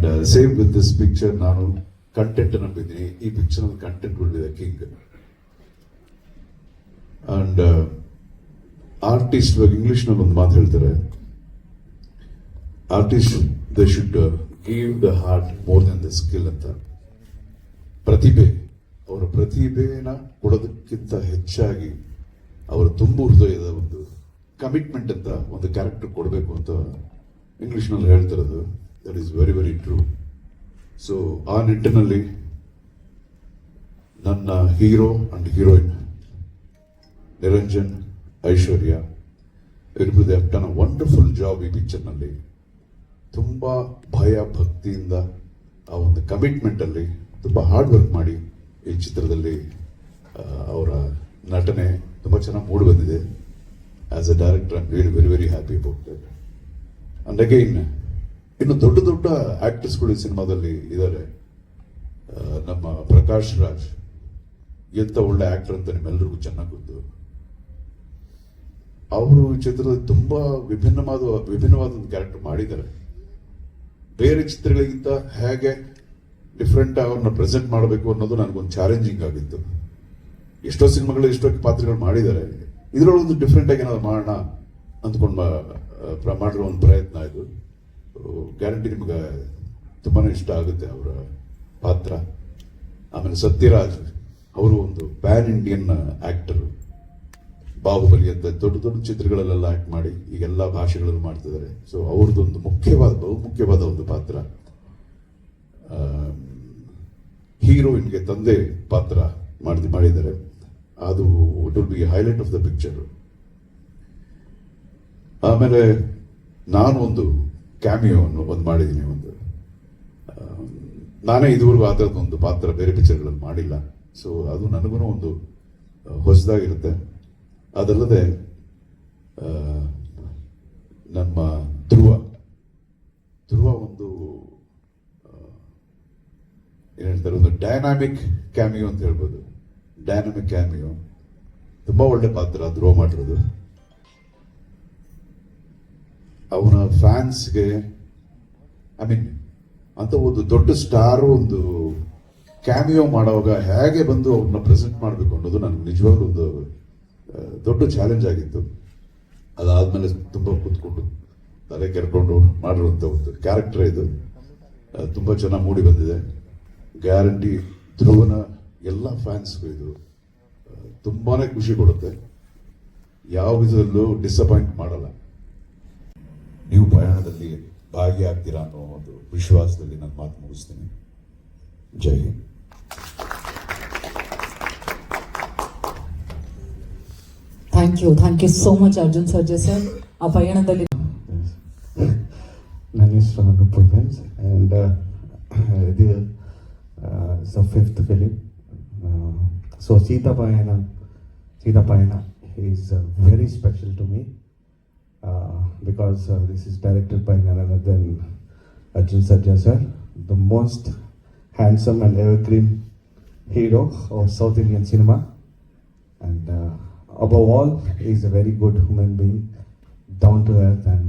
And same with this picture, ನಾನು content ನಂಬಿದ್ದೀನಿ. ಈ picture content will be the king. And artist ಇಂಗ್ಲಿಷ್ನಲ್ಲಿ ಒಂದು ಮಾತು ಹೇಳ್ತಾರೆ, artist they should give the heart more than the skill ಅಂತ. ಪ್ರತಿಭೆ, ಅವರ ಪ್ರತಿಭೆನ ಕೊಡೋದಕ್ಕಿಂತ ಹೆಚ್ಚಾಗಿ ಅವರ ತುಂಬು ಹೃದಯದ ಒಂದು ಕಮಿಟ್ಮೆಂಟ್ ಅಂತ ಒಂದು ಕ್ಯಾರೆಕ್ಟರ್ ಕೊಡಬೇಕು ಅಂತ ಇಂಗ್ಲಿಷ್ನಲ್ಲಿ ಹೇಳ್ತಿರೋದು. That is very very true. So ಆ ನಿಟ್ಟಿನಲ್ಲಿ ನನ್ನ ಹೀರೋ ಅಂಡ್ ಹೀರೋಯಿನ್ ನಿರಂಜನ್, ಐಶ್ವರ್ಯ, ಇಬ್ಬರು they have done a wonderful job ಈ ಪಿಕ್ಚರ್ನಲ್ಲಿ. ತುಂಬ ಭಯ ಭಕ್ತಿಯಿಂದ ಆ ಒಂದು ಕಮಿಟ್ಮೆಂಟಲ್ಲಿ ತುಂಬ ಹಾರ್ಡ್ ವರ್ಕ್ ಮಾಡಿ ಈ ಚಿತ್ರದಲ್ಲಿ ಅವರ ನಟನೆ ತುಂಬ ಚೆನ್ನಾಗಿ ಮೂಡಿ ಬಂದಿದೆ. As a director I am very very very happy about that. And again ಇನ್ನು ದೊಡ್ಡ ದೊಡ್ಡ ಆಕ್ಟರ್ಸ್ಗಳು ಈ ಸಿನಿಮಾದಲ್ಲಿ ಇದ್ದಾರೆ. ನಮ್ಮ ಪ್ರಕಾಶ್ ರಾಜ್ ಎಂತ ಒಳ್ಳೆ ಆಕ್ಟರ್ ಅಂತ ನಿಮ್ಮೆಲ್ಲರಿಗೂ ಚೆನ್ನಾಗಿ ಗೊತ್ತು. ಅವರು ಚಿತ್ರದಲ್ಲಿ ತುಂಬಾ ವಿಭಿನ್ನವಾದ ಒಂದು ಕ್ಯಾರೆಕ್ಟರ್ ಮಾಡಿದ್ದಾರೆ. ಬೇರೆ ಚಿತ್ರಗಳಿಗಿಂತ ಹೇಗೆ ಡಿಫ್ರೆಂಟ್ ಅವ್ರನ್ನ ಪ್ರೆಸೆಂಟ್ ಮಾಡಬೇಕು ಅನ್ನೋದು ನನಗೊಂದು ಚಾಲೆಂಜಿಂಗ್ ಆಗಿತ್ತು. ಎಷ್ಟೋ ಸಿನಿಮಾಗಳು ಎಷ್ಟೋ ಪಾತ್ರಗಳು ಮಾಡಿದ್ದಾರೆ, ಇದರೊಳಗೊಂದು ಡಿಫ್ರೆಂಟ್ ಆಗಿ ಏನಾದ್ರು ಮಾಡೋಣ ಅಂದ್ಕೊಂಡು ಮಾಡಿರೋ ಒಂದು ಪ್ರಯತ್ನ ಇದು. ಗ್ಯಾರಂಟಿ ನಿಮ್ಗೆ ತುಂಬಾನೇ ಇಷ್ಟ ಆಗುತ್ತೆ ಅವರ ಪಾತ್ರ. ಆಮೇಲೆ ಸತ್ಯರಾಜ್ ಅವರು ಒಂದು ಪ್ಯಾನ್ ಇಂಡಿಯನ್ ಆಕ್ಟರ್. ಬಾಹುಬಲಿ ಅಂತ ದೊಡ್ಡ ದೊಡ್ಡ ಚಿತ್ರಗಳಲ್ಲೆಲ್ಲ ಆಕ್ಟ್ ಮಾಡಿ ಈಗೆಲ್ಲ ಭಾಷೆಗಳಲ್ಲೂ ಮಾಡ್ತಿದ್ದಾರೆ. ಸೊ ಅವ್ರದ್ದೊಂದು ಬಹುಮುಖ್ಯವಾದ ಒಂದು ಪಾತ್ರ. ಹೀರೋಯಿನ್ಗೆ ತಂದೆ ಪಾತ್ರ ಮಾಡಿದ್ದಾರೆ. ಅದು it will be highlight of the picture. ಆಮೇಲೆ ನಾನು ಒಂದು ಕ್ಯಾಮಿಯೋ ಒಂದು ಮಾಡಿದ್ದೀನಿ. ನಾನೇ ಇದುವರೆಗೂ ಆ ಥರದ್ದು ಒಂದು ಪಾತ್ರ ಬೇರೆ ಪಿಕ್ಚರ್ಗಳಲ್ಲಿ ಮಾಡಿಲ್ಲ. ಸೊ ಅದು ನನಗೂ ಒಂದು ಹೊಸದಾಗಿರುತ್ತೆ. ಅದಲ್ಲದೆ ನಮ್ಮ ಧ್ರುವ ಒಂದು ಏನ್ ಹೇಳ್ತಾರೆ, ಒಂದು ಡೈನಾಮಿಕ್ ಕ್ಯಾಮಿಯೋ ಅಂತ ಹೇಳ್ಬೋದು. ಡೈನಾಮಿಕ್ ಕ್ಯಾಮಿಯೋ, ತುಂಬಾ ಒಳ್ಳೆ ಪಾತ್ರ ಧ್ರುವ ಮಾಡಿರೋದು. ಅವನ ಫ್ಯಾನ್ಸ್ಗೆ ಐ ಮೀನ್ ಅಂತ ಒಂದು ದೊಡ್ಡ ಸ್ಟಾರ್ ಒಂದು ಕ್ಯಾಮಿಯೋ ಮಾಡುವಾಗ ಹೇಗೆ ಬಂದು ಅವ್ರನ್ನ ಪ್ರೆಸೆಂಟ್ ಮಾಡಬೇಕು ಅನ್ನೋದು ನನಗೆ ನಿಜವಾಗ್ಲೂ ಒಂದು ದೊಡ್ಡ ಚಾಲೆಂಜ್ ಆಗಿತ್ತು. ಅದಾದ್ಮೇಲೆ ತುಂಬಾ ಕೂತ್ಕೊಂಡು ತಲೆ ಕೆರ್ಕೊಂಡು ಮಾಡಿರುವಂತ ಒಂದು ಕ್ಯಾರೆಕ್ಟರ್ ಇದು. ತುಂಬಾ ಚೆನ್ನಾಗಿ ಮೂಡಿ ಬಂದಿದೆ. ಗ್ಯಾರಂಟಿ ಧ್ರುವನ ಎಲ್ಲ ಫ್ಯಾನ್ಸ್ಗೂ ಇದು ತುಂಬಾನೇ ಖುಷಿ ಕೊಡುತ್ತೆ. ಯಾವ ವಿಧದಲ್ಲೂ ಡಿಸಪಾಯಿಂಟ್ ಮಾಡಲ್ಲ. ನೀವು ಪ್ರಯಾಣದಲ್ಲಿ ಭಾಗಿಯಾಗ್ತೀರಾ ಅನ್ನೋ ಒಂದು ವಿಶ್ವಾಸದಲ್ಲಿ ನಾನು ಮಾತು ಮುಗಿಸ್ತೀನಿ. Jai Hind. Thank you so much Arjun Sarja sir. ಆ ಪಯಣದಲ್ಲಿ ನನ್ನ ಹೆಸರು ಅನುಪಮ್ ಫ್ರೆಂಡ್ಸ್ ಆ್ಯಂಡ್ ಇದು the fifth film. So Seetha Payana is very special to me because this is directed by none other than Arjun Sarja sir, the most handsome and evergreen hero of South Indian cinema, and above all he is a very good human being, down to earth and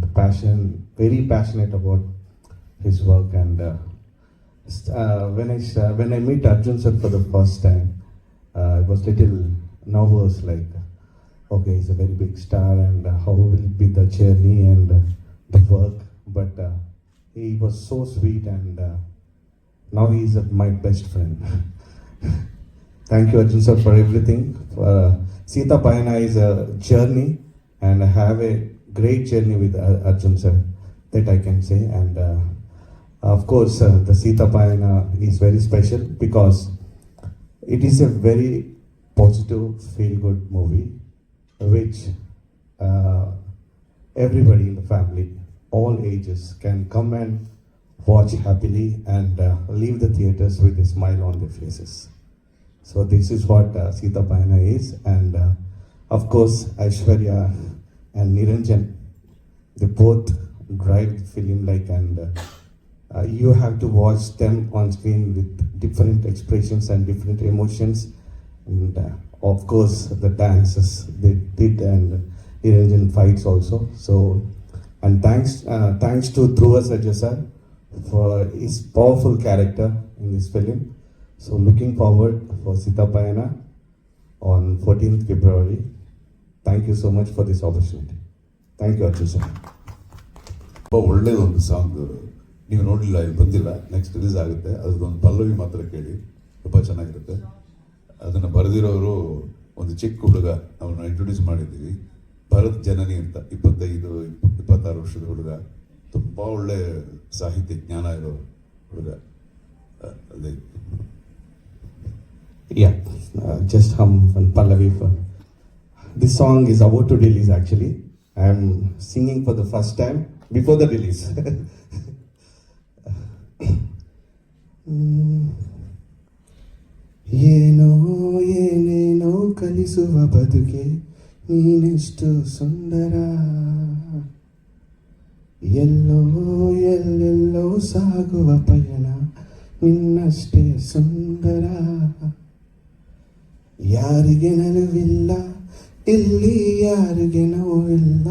very passionate about his work. And when I meet Arjun sir for the first time, I was little nervous, like okay, he's a very big star and how will it be the journey and the work, but he was so sweet and now he is my best friend. Thank you Arjun sir for everything. Sita Payana is a journey and I have a great journey with Arjun sir, that I can say. And of course the Sita Payana is very special because it is a very positive feel good movie which everybody in the family, all ages, can come and watch happily and leave the theaters with a smile on their faces. So this is what Sita Payana is. And of course Aishwarya and Niranjan, they both drive the film like, and you have to watch them on screen with different expressions and different emotions. And of course the dances they did and Niranjan fights also. So and thanks to Dhruva Sarja sir for his powerful character in this film. So looking forward for Sita Payana on 14th February. Thank you so much for this opportunity. Thank you, Arjun sir. ತುಂಬ ಒಳ್ಳೆಯದೊಂದು song, ನೀವು ನೋಡಲಿಲ್ಲ, ಇಲ್ಲಿ ಬಂದಿಲ್ಲ, next release ಆಗುತ್ತೆ. ಅದ್ರದ್ದೊಂದು ಪಲ್ಲವಿ ಮಾತ್ರ ಕೇಳಿ, ತುಂಬ ಚೆನ್ನಾಗಿರುತ್ತೆ. ಅದನ್ನು ಬರೆದಿರೋರು ಒಂದು ಚಿಕ್ಕ ಹುಡುಗ, ಅವನ್ನ ಇಂಟ್ರೊಡ್ಯೂಸ್ ಮಾಡಿದ್ದೀವಿ, ಭರತ್ ಜನನಿ ಅಂತ, 25-26 ವರ್ಷದ ಹುಡುಗ, ತುಂಬ ಒಳ್ಳೆ ಸಾಹಿತ್ಯ ಜ್ಞಾನ ಇರೋ ಹುಡುಗ. ಅದೇ Yeah, just hum one Pallavi. This song is about to release actually. I am singing for the first time before the release. ಏನೋ ಏನೇನೋ ಕಲಿಸುವ ಬದುಕೆ ನೀನೆಷ್ಟು ಸುಂದರ, ಎಲ್ಲೋ ಎಲ್ಲೆಲ್ಲೋ ಸಾಗುವ ಪಯಣ ನಿನ್ನಷ್ಟೇ ಸುಂದರ. ಯಾರಿಗೆ ನಲುವಿಲ್ಲ ಇಲ್ಲಿ, ಯಾರಿಗೆ ನೋವಿಲ್ಲ,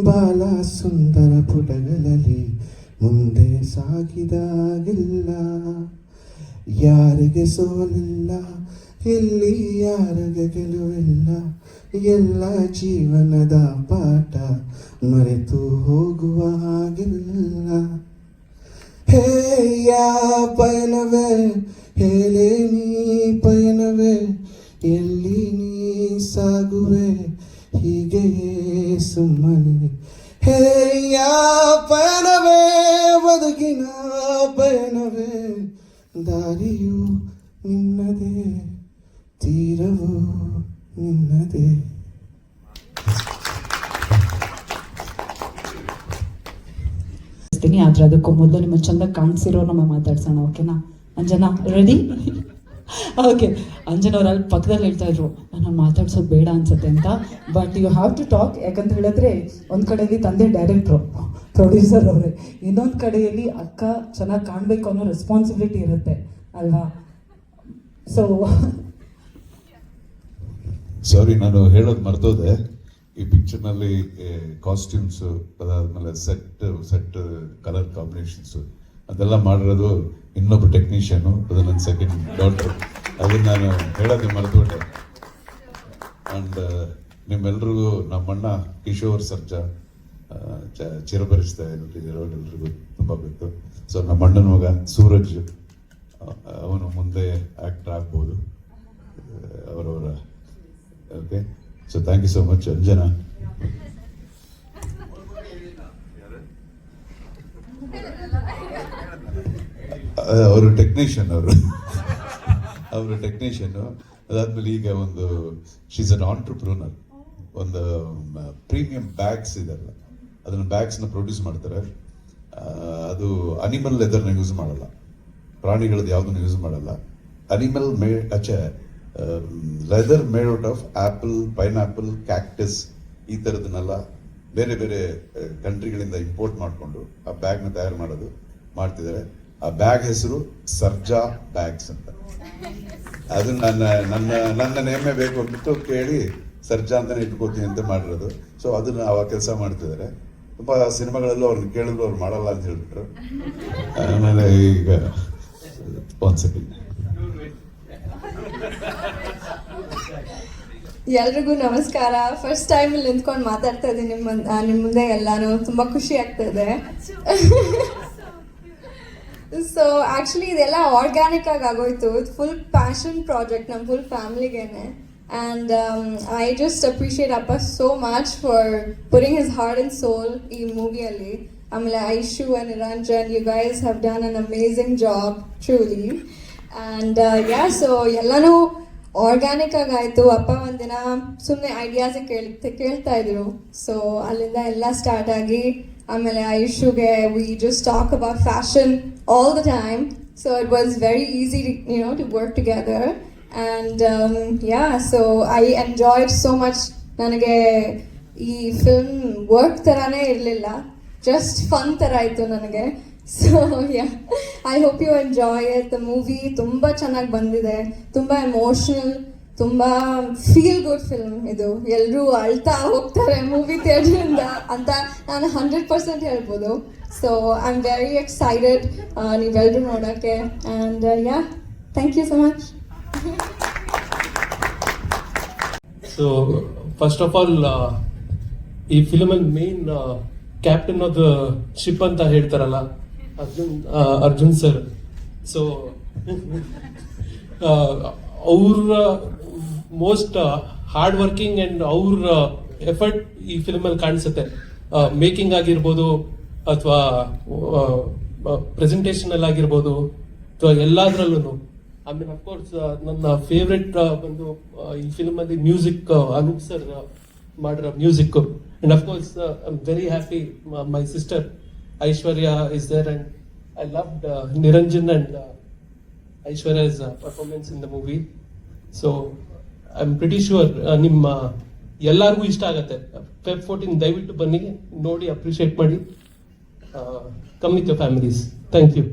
ಬಾಲ ಸುಂದರ ಪುಟಗಳಲ್ಲಿ ಮುಂದೆ ಸಾಗಿದಾಗಿಲ್ಲ. ಯಾರಿಗೆ ಸೋಲಿಲ್ಲ ಇಲ್ಲಿ, ಯಾರಿಗೆ ಗೆಲುವಿಲ್ಲ, ಎಲ್ಲ ಜೀವನದ ಪಾಠ ಮರೆತು ಹೋಗುವ ಹಾಗಿಲ್ಲ. ಹೇ ಯಾ ಪಯಣವೇ, ಹೇಳೇ ನೀ ಪಯಣವೇ, ಎಲ್ಲಿ ನೀ ಸಾಗುವೆ ಹೀಗೆಯೇ ಸುಮ್ಮನೆ. ಹೇ ಯಾ ಪಯಣವೇ, ಬದುಕಿನ ಪಯಣವೇ, ದಾರಿಯು ನಿನ್ನದೇ, ತೀರವು ನಿನ್ನದೇ. ಆದ್ರೆ ಅದಕ್ಕೂ ಮೊದಲು ನಿಮ್ಮ ಚಂದ ಕಾಣಿಸಿರೋ ನಮ್ಮ ಮಾತಾಡ್ಸೋಣ, ಓಕೆನಾ? ಅಂಜನಾ ರೆಡಿ? ಓಕೆ, ಅಂಜನಾ ಅವ್ರು ಅಲ್ಲಿ ಪಕ್ಕದಲ್ಲಿ ಹೇಳ್ತಾ ಇದ್ರು ನಾನು ಮಾತಾಡ್ಸೋದು ಬೇಡ ಅನ್ಸುತ್ತೆ ಅಂತ, but you have to talk. ಯಾಕಂತ ಹೇಳಿದ್ರೆ ಒಂದು ಕಡೆಯಲ್ಲಿ ತಂದೆ ಡೈರೆಕ್ಟ್ರು, ಪ್ರೊಡ್ಯೂಸರ್ ಅವರೇ, ಇನ್ನೊಂದು ಕಡೆಯಲ್ಲಿ ಅಕ್ಕ ಚೆನ್ನಾಗಿ ಕಾಣಬೇಕು ಅನ್ನೋ ರೆಸ್ಪಾನ್ಸಿಬಿಲಿಟಿ ಇರುತ್ತೆ ಅಲ್ವಾ? ಸೊ ಸಾರಿ, ನಾನು ಹೇಳೋದು ಮರ್ತೋದೆ. ಈ ಪಿಕ್ಚರ್ನಲ್ಲಿ ಕಾಸ್ಟ್ಯೂಮ್ಸು, ಅದಾದ್ಮೇಲೆ ಸೆಟ್ ಕಲರ್ ಕಾಂಬಿನೇಷನ್ಸು ಅದೆಲ್ಲ ಮಾಡಿರೋದು ಇನ್ನೊಬ್ಬ ಟೆಕ್ನಿಷಿಯನು, ಅದು ನನ್ನ ಸೆಕೆಂಡ್ ಡಾಟರ್. ಅದನ್ನು ನಾನು ಹೇಳೋದು ಮರೆತುಬಿಟ್ಟೆ. ಆ್ಯಂಡ್ ನಿಮ್ಮೆಲ್ರಿಗೂ ನಮ್ಮಣ್ಣ ಕಿಶೋರ್ ಸರ್ಜಾ ಚಿರಪರಿಚಿತ ಇರೋರೆಲ್ರಿಗೂ ತುಂಬ ಗೊತ್ತು. ಸೊ ನಮ್ಮಣ್ಣನ ಮಗ ಸೂರಜ್, ಅವನು ಮುಂದೆ ಆ್ಯಕ್ಟರ್ ಆಗ್ಬೋದು ಅವರವರ. Okay, so thank you so much. Anjana ಅವರು ಟೆಕ್ನಿಷಿಯನ್, ಅವರು ಟೆಕ್ನಿಷಿಯನ್ನು. ಅದಾದ್ಮೇಲೆ ಈಗ ಒಂದು ಶೀಸ್ ಅನ್ ಆಂಟ್ರಪ್ರೂನರ್. ಒಂದು ಪ್ರೀಮಿಯಂ ಬ್ಯಾಗ್ಸ್ ಇದೆಲ್ಲ, ಅದನ್ನು ಬ್ಯಾಗ್ಸ್ನ ಪ್ರೊಡ್ಯೂಸ್ ಮಾಡ್ತಾರೆ. ಅದು ಅನಿಮಲ್ ಲೆದರ್ನ ಯೂಸ್ ಮಾಡಲ್ಲ, ಪ್ರಾಣಿಗಳದ್ದು ಯಾವುದನ್ನು ಯೂಸ್ ಮಾಡಲ್ಲ. Animal leather made out of apple, pineapple, cactus, ಈ ಥರದನ್ನೆಲ್ಲ ಬೇರೆ ಬೇರೆ ಕಂಟ್ರಿಗಳಿಂದ ಇಂಪೋರ್ಟ್ ಮಾಡಿಕೊಂಡು ಆ ಬ್ಯಾಗ್ನ ತಯಾರು ಮಾಡ್ತಿದ್ದಾರೆ. ಆ ಬ್ಯಾಗ್ ಹೆಸರು ಸರ್ಜಾ ಬ್ಯಾಗ್ಸ್ ಅಂತ. ಅದು ನನ್ನ ನೇಮೇ ಬೇಕು ಅಂದ್ಬಿಟ್ಟು ಕೇಳಿ ಸರ್ಜಾ ಅಂತಾನೆ ಇಟ್ಕೋತೀನಿ ಅಂತ ಮಾಡಿರೋದು. ಸೊ ಅದನ್ನ ಅವಾಗ ಕೆಲಸ ಮಾಡ್ತಿದ್ದಾರೆ. ತುಂಬ ಸಿನಿಮಾಗಳಲ್ಲೂ ಅವ್ರನ್ನ ಕೇಳಿದ್ರು ಅವ್ರು ಮಾಡಲ್ಲ ಅಂತ ಹೇಳ್ಬಿಟ್ರು. ಆಮೇಲೆ ಈಗ ಒಂದು ಸೆಕೆಂಡ್. ಎಲ್ರಿಗೂ ನಮಸ್ಕಾರ. ಫಸ್ಟ್ ಟೈಮ್ ಇಲ್ಲಿ ನಿಂತ್ಕೊಂಡು ಮಾತಾಡ್ತಾ ಇದ್ದೀನಿ ನಿಮ್ಮ ಮುಂದೆ ಎಲ್ಲಾನು. ತುಂಬ ಖುಷಿ ಆಗ್ತಾ ಇದೆ. ಸೊ ಆ್ಯಕ್ಚುಲಿ ಇದೆಲ್ಲ ಆರ್ಗ್ಯಾನಿಕ್ ಆಗಿ ಆಗೋಯ್ತು. ಇದು ಫುಲ್ ಪ್ಯಾಷನ್ ಪ್ರಾಜೆಕ್ಟ್ ನಮ್ಮ ಫುಲ್ ಫ್ಯಾಮಿಲಿಗೇನೆ. ಆ್ಯಂಡ್ ಐ ಜಸ್ಟ್ ಅಪ್ರಿಷಿಯೇಟ್ ಅಪ್ಪ so much for pouring his heart and soul ಈ ಮೂವಿಯಲ್ಲಿ. ಆಮೇಲೆ Aishu and Niranjan, you guys have done an amazing job truly. And yeah, so ಎಲ್ಲನೂ ಆರ್ಗ್ಯಾನಿಕ್ ಆಗಾಯಿತು. ಅಪ್ಪ ಒಂದಿನ ಸುಮ್ಮನೆ ಐಡಿಯಾಸ್ ಕೇಳ್ತಾ ಇದ್ರು. ಸೊ ಅಲ್ಲಿಂದ ಎಲ್ಲ ಸ್ಟಾರ್ಟ್ ಆಗಿ ಆಮೇಲೆ ಐಶುಗೆ we just talk about fashion all the time. So it was very easy to work together. And yeah, so I enjoyed so much. ನನಗೆ ಈ ಫಿಲ್ಮ್ ವರ್ಕ್ ಥರನೇ ಇರಲಿಲ್ಲ, ಜಸ್ಟ್ ಫನ್ ಥರ ಇತ್ತು ನನಗೆ. So yeah, I hope you enjoy it. The movie ತುಂಬ ಚೆನ್ನಾಗಿ ಬಂದಿದೆ, ತುಂಬ ಎಮೋಷ್ನಲ್, ತುಂಬ ಫೀಲ್ ಗುಡ್ ಫಿಲ್ಮ್ ಇದು. ಎಲ್ಲರೂ ಅಳ್ತಾ ಹೋಗ್ತಾರೆ ಮೂವಿ ಥಿಯೇಟ್ರಿಂದ ಅಂತ ನಾನು 100% ಹೇಳ್ಬೋದು. So I am very excited ನೀವೆಲ್ಲರೂ ನೋಡೋಕ್ಕೆ. And yeah, thank you so much. So first of all ಈ ಫಿಲ್ಮ್ ಅಲ್ಲಿ main captain of the ship ಅಂತ ಹೇಳ್ತಾರಲ್ಲ ಅರ್ಜುನ್ ಸರ್. ಸೊ ಅವ್ರ ಮೋಸ್ಟ್ ಹಾರ್ಡ್ ವರ್ಕಿಂಗ್ ಅಂಡ್ ಅವ್ರ ಎಫರ್ಟ್ ಈ ಫಿಲ್ಮ್ ಅಲ್ಲಿ ಕಾಣಿಸುತ್ತೆ. ಮೇಕಿಂಗ್ ಆಗಿರ್ಬೋದು ಅಥವಾ ಪ್ರೆಸೆಂಟೇಷನ್ ಅಲ್ಲಿ ಆಗಿರ್ಬೋದು ಅಥವಾ ಎಲ್ಲಾದ್ರಲ್ಲೂ. ಐ ಮೀನ್ ಅಫ್ಕೋರ್ಸ್ ನನ್ನ ಫೇವ್ರೆಟ್ ಬಂದು ಈ ಫಿಲ್ಮ್ ಅಲ್ಲಿ ಮ್ಯೂಸಿಕ್ ಅನೂಪ್ ಸರ್ ಮಾಡಿರೋ music. And of course I am very happy my sister Aishwarya is there and I loved Niranjan and Aishwarya's performance in the movie. So I'm pretty sure ನಿಮ್ಮ ಎಲ್ಲರಿಗೂ ಇಷ್ಟ ಆಗುತ್ತೆ. Feb 14 ದಯವಿಟ್ಟು ಬನ್ನಿ, ನೋಡಿ, ಅಪ್ರಿಷಿಯೇಟ್ ಮಾಡಿ. Come with your families. Thank you.